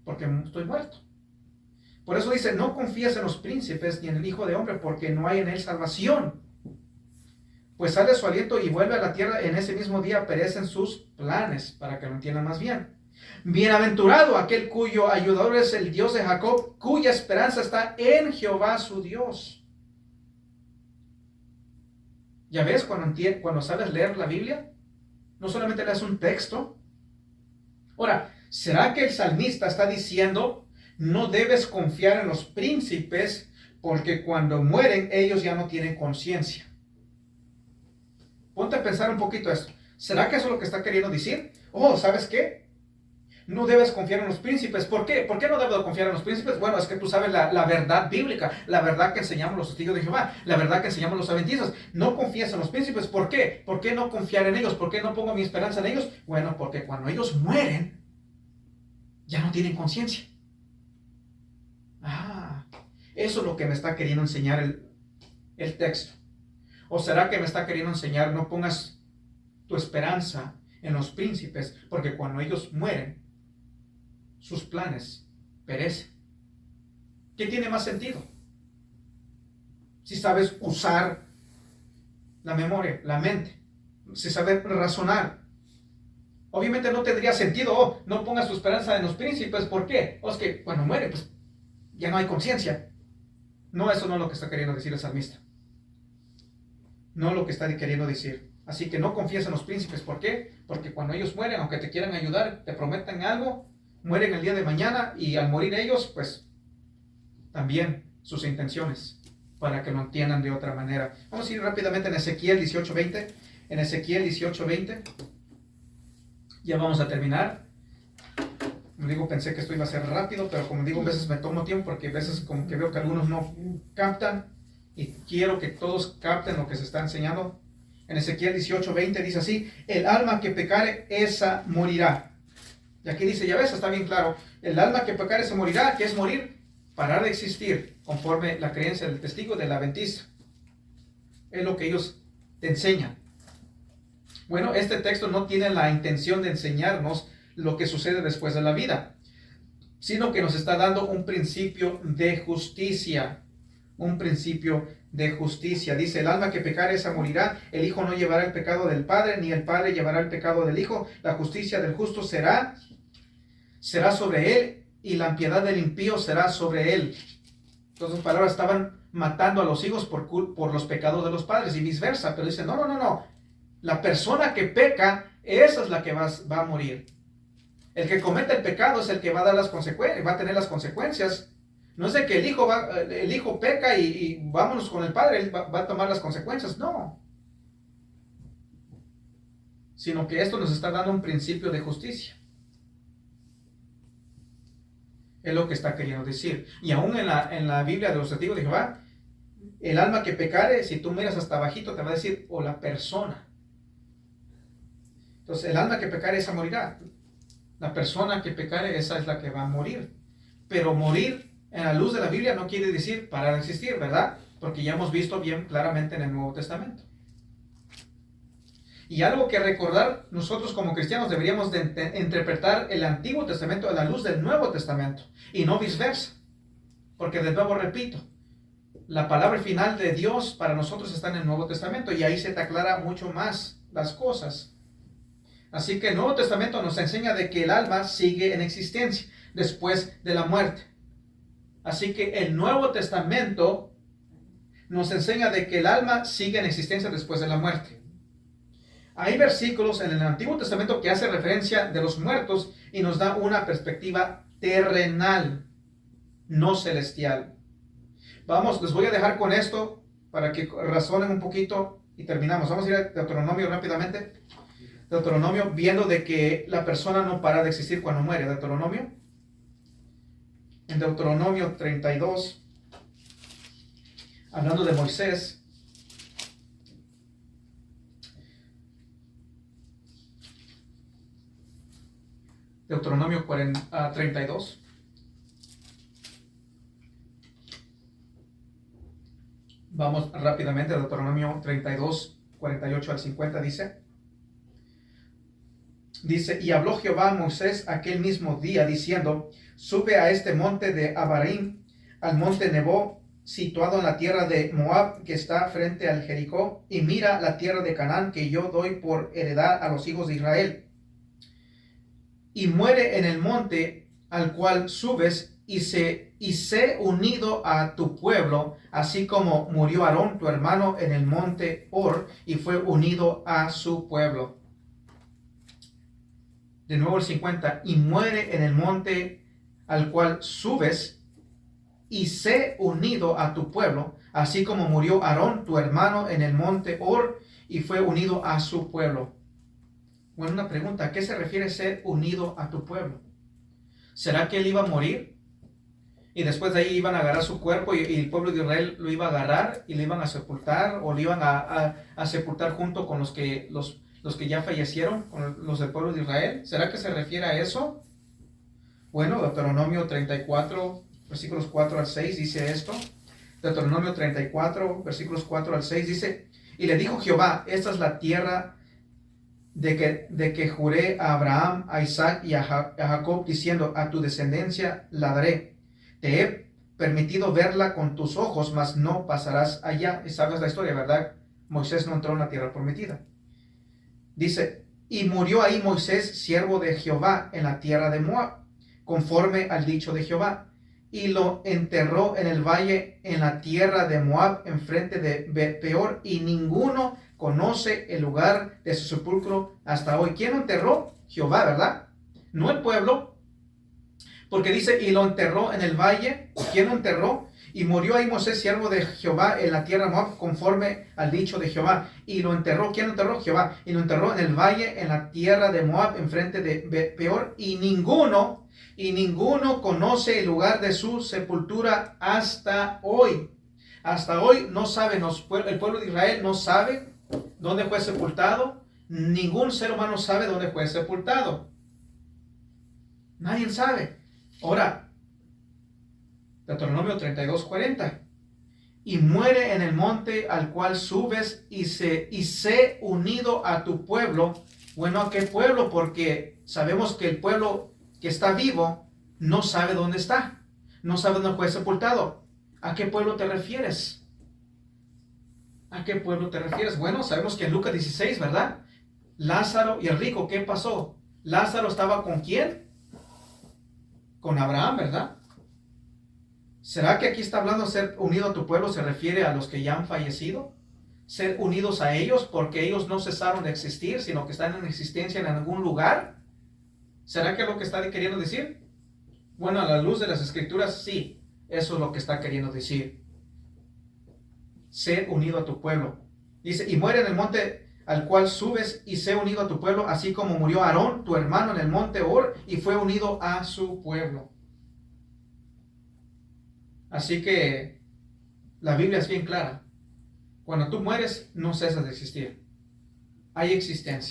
porque estoy muerto. Por eso dice, no confíes en los príncipes ni en el Hijo de Hombre, porque no hay en él salvación. Pues sale su aliento y vuelve a la tierra, en ese mismo día perecen sus planes, para que lo entiendan más bien. Bienaventurado aquel cuyo ayudador es el Dios de Jacob, cuya esperanza está en Jehová su Dios. Ya ves, cuando sabes leer la Biblia, no solamente lees un texto. Ahora, ¿será que el salmista está diciendo, no debes confiar en los príncipes, porque cuando mueren ellos ya no tienen conciencia? Ponte a pensar un poquito esto. ¿Será que eso es lo que está queriendo decir? Oh, ¿sabes qué? No debes confiar en los príncipes. ¿Por qué? ¿Por qué no debo confiar en los príncipes? Bueno, es que tú sabes la verdad bíblica, la verdad que enseñamos los testigos de Jehová, la verdad que enseñamos los adventistas. No confías en los príncipes. ¿Por qué? ¿Por qué no confiar en ellos? ¿Por qué no pongo mi esperanza en ellos? Bueno, porque cuando ellos mueren, ya no tienen conciencia. Eso es lo que me está queriendo enseñar el texto. ¿O será que me está queriendo enseñar, no pongas tu esperanza en los príncipes, porque cuando ellos mueren, sus planes perecen? ¿Qué tiene más sentido? Si sabes usar la memoria, la mente, si sabes razonar. Obviamente no tendría sentido, no pongas tu esperanza en los príncipes. ¿Por qué? Es que cuando muere, pues ya no hay conciencia. No, eso no es lo que está queriendo decir el salmista. No es lo que está queriendo decir. Así que no confíes en los príncipes. ¿Por qué? Porque cuando ellos mueren, aunque te quieran ayudar, te prometen algo, mueren el día de mañana y al morir ellos, pues también sus intenciones, para que lo entiendan de otra manera. Vamos a ir rápidamente en Ezequiel 18:20. En Ezequiel 18:20. Ya vamos a terminar. Como digo, pensé que esto iba a ser rápido, pero como digo, a veces me tomo tiempo porque a veces como que veo que algunos no captan y quiero que todos capten lo que se está enseñando. En Ezequiel 18:20 dice así: el alma que pecare, esa morirá. Y aquí dice, ya ves, está bien claro, el alma que pecare se morirá. ¿Qué es morir? Parar de existir, conforme la creencia del testigo del adventista. Es lo que ellos te enseñan. Bueno, este texto no tiene la intención de enseñarnos lo que sucede después de la vida, sino que nos está dando un principio de justicia. Un principio de justicia. Dice, el alma que pecare, esa morirá. El hijo no llevará el pecado del padre, ni el padre llevará el pecado del hijo. La justicia del justo será sobre él, y la impiedad del impío será sobre él. Entonces, palabras, estaban matando a los hijos por los pecados de los padres y viceversa. Pero dice, no. La persona que peca, esa es la que va a morir. El que comete el pecado es el que va a dar las consecuencias, va a tener las consecuencias. No es de que el hijo peca y vámonos con el padre, él va a tomar las consecuencias. No. Sino que esto nos está dando un principio de justicia. Es lo que está queriendo decir. Y aún en la Biblia de los testigos de Jehová, el alma que pecare, si tú miras hasta abajito, te va a decir, o la persona. Entonces, el alma que pecare, esa morirá. La persona que pecare, esa es la que va a morir. Pero morir en la luz de la Biblia no quiere decir parar de existir, ¿verdad? Porque ya hemos visto bien claramente en el Nuevo Testamento. Y algo que recordar, nosotros como cristianos deberíamos de interpretar el Antiguo Testamento a la luz del Nuevo Testamento y no viceversa. Porque de nuevo repito, la palabra final de Dios para nosotros está en el Nuevo Testamento y ahí se te aclara mucho más las cosas. Así que el Nuevo Testamento nos enseña de que el alma sigue en existencia después de la muerte. Así que el Nuevo Testamento nos enseña de que el alma sigue en existencia después de la muerte. Hay versículos en el Antiguo Testamento que hace referencia de los muertos y nos da una perspectiva terrenal, no celestial. Vamos, les voy a dejar con esto para que razonen un poquito y terminamos. Vamos a ir a Deuteronomio rápidamente. Deuteronomio, viendo de que la persona no para de existir cuando muere. Deuteronomio. En Deuteronomio 32, hablando de Moisés. Deuteronomio 32. Vamos rápidamente a Deuteronomio 32, 48 al 50, dice, y habló Jehová a Moisés aquel mismo día, diciendo, sube a este monte de Abarim, al monte Nebo, situado en la tierra de Moab, que está frente al Jericó, y mira la tierra de Canaán, que yo doy por heredad a los hijos de Israel. Y muere en el monte al cual subes, y sé unido a tu pueblo, así como murió Aarón tu hermano en el monte Hor, y fue unido a su pueblo. De nuevo el 50, y muere en el monte al cual subes, y sé unido a tu pueblo, así como murió Aarón tu hermano en el monte Hor, y fue unido a su pueblo. Bueno, una pregunta, ¿a qué se refiere ser unido a tu pueblo? ¿Será que él iba a morir? Y después de ahí iban a agarrar su cuerpo y el pueblo de Israel lo iba a agarrar y lo iban a sepultar, o lo iban a sepultar junto con los que ya fallecieron, con los del pueblo de Israel. ¿Será que se refiere a eso? Bueno, Deuteronomio 34, versículos 4 al 6 dice esto. Deuteronomio 34, versículos 4 al 6 dice, y le dijo Jehová, esta es la tierra de que juré a Abraham, a Isaac y a Jacob, diciendo, a tu descendencia la daré. Te he permitido verla con tus ojos, mas no pasarás allá. Y sabes la historia, ¿verdad? Moisés no entró en la tierra prometida. Dice, y murió ahí Moisés, siervo de Jehová, en la tierra de Moab, conforme al dicho de Jehová, y lo enterró en el valle, en la tierra de Moab, enfrente de Peor, y ninguno conoce el lugar de su sepulcro hasta hoy. ¿Quién lo enterró? Jehová, ¿verdad? No el pueblo, porque dice, y lo enterró en el valle. ¿Quién lo enterró? Y murió ahí Moisés, siervo de Jehová, en la tierra de Moab, conforme al dicho de Jehová. Y lo enterró, ¿quién lo enterró? Jehová. Y lo enterró en el valle, en la tierra de Moab, enfrente de Peor. Y ninguno conoce el lugar de su sepultura hasta hoy. Hasta hoy no saben, el pueblo de Israel no sabe dónde fue sepultado. Ningún ser humano sabe dónde fue sepultado. Nadie sabe. Ahora, Deuteronomio 32, 40. Y muere en el monte al cual subes, y sé unido a tu pueblo. Bueno, ¿a qué pueblo? Porque sabemos que el pueblo que está vivo no sabe dónde está. No sabe dónde fue sepultado. ¿A qué pueblo te refieres? ¿A qué pueblo te refieres? Bueno, sabemos que en Lucas 16, ¿verdad? Lázaro y el rico, ¿qué pasó? Lázaro estaba ¿con quién? Con Abraham, ¿verdad? ¿Será que aquí está hablando de ser unido a tu pueblo se refiere a los que ya han fallecido? Ser unidos a ellos porque ellos no cesaron de existir, sino que están en existencia en algún lugar. ¿Será que es lo que está queriendo decir? Bueno, a la luz de las escrituras, sí, eso es lo que está queriendo decir. Sé unido a tu pueblo. Dice, y muere en el monte al cual subes y sé unido a tu pueblo, así como murió Aarón, tu hermano, en el monte Hor, y fue unido a su pueblo. Así que la Biblia es bien clara. Cuando tú mueres, no cesas de existir. Hay existencia.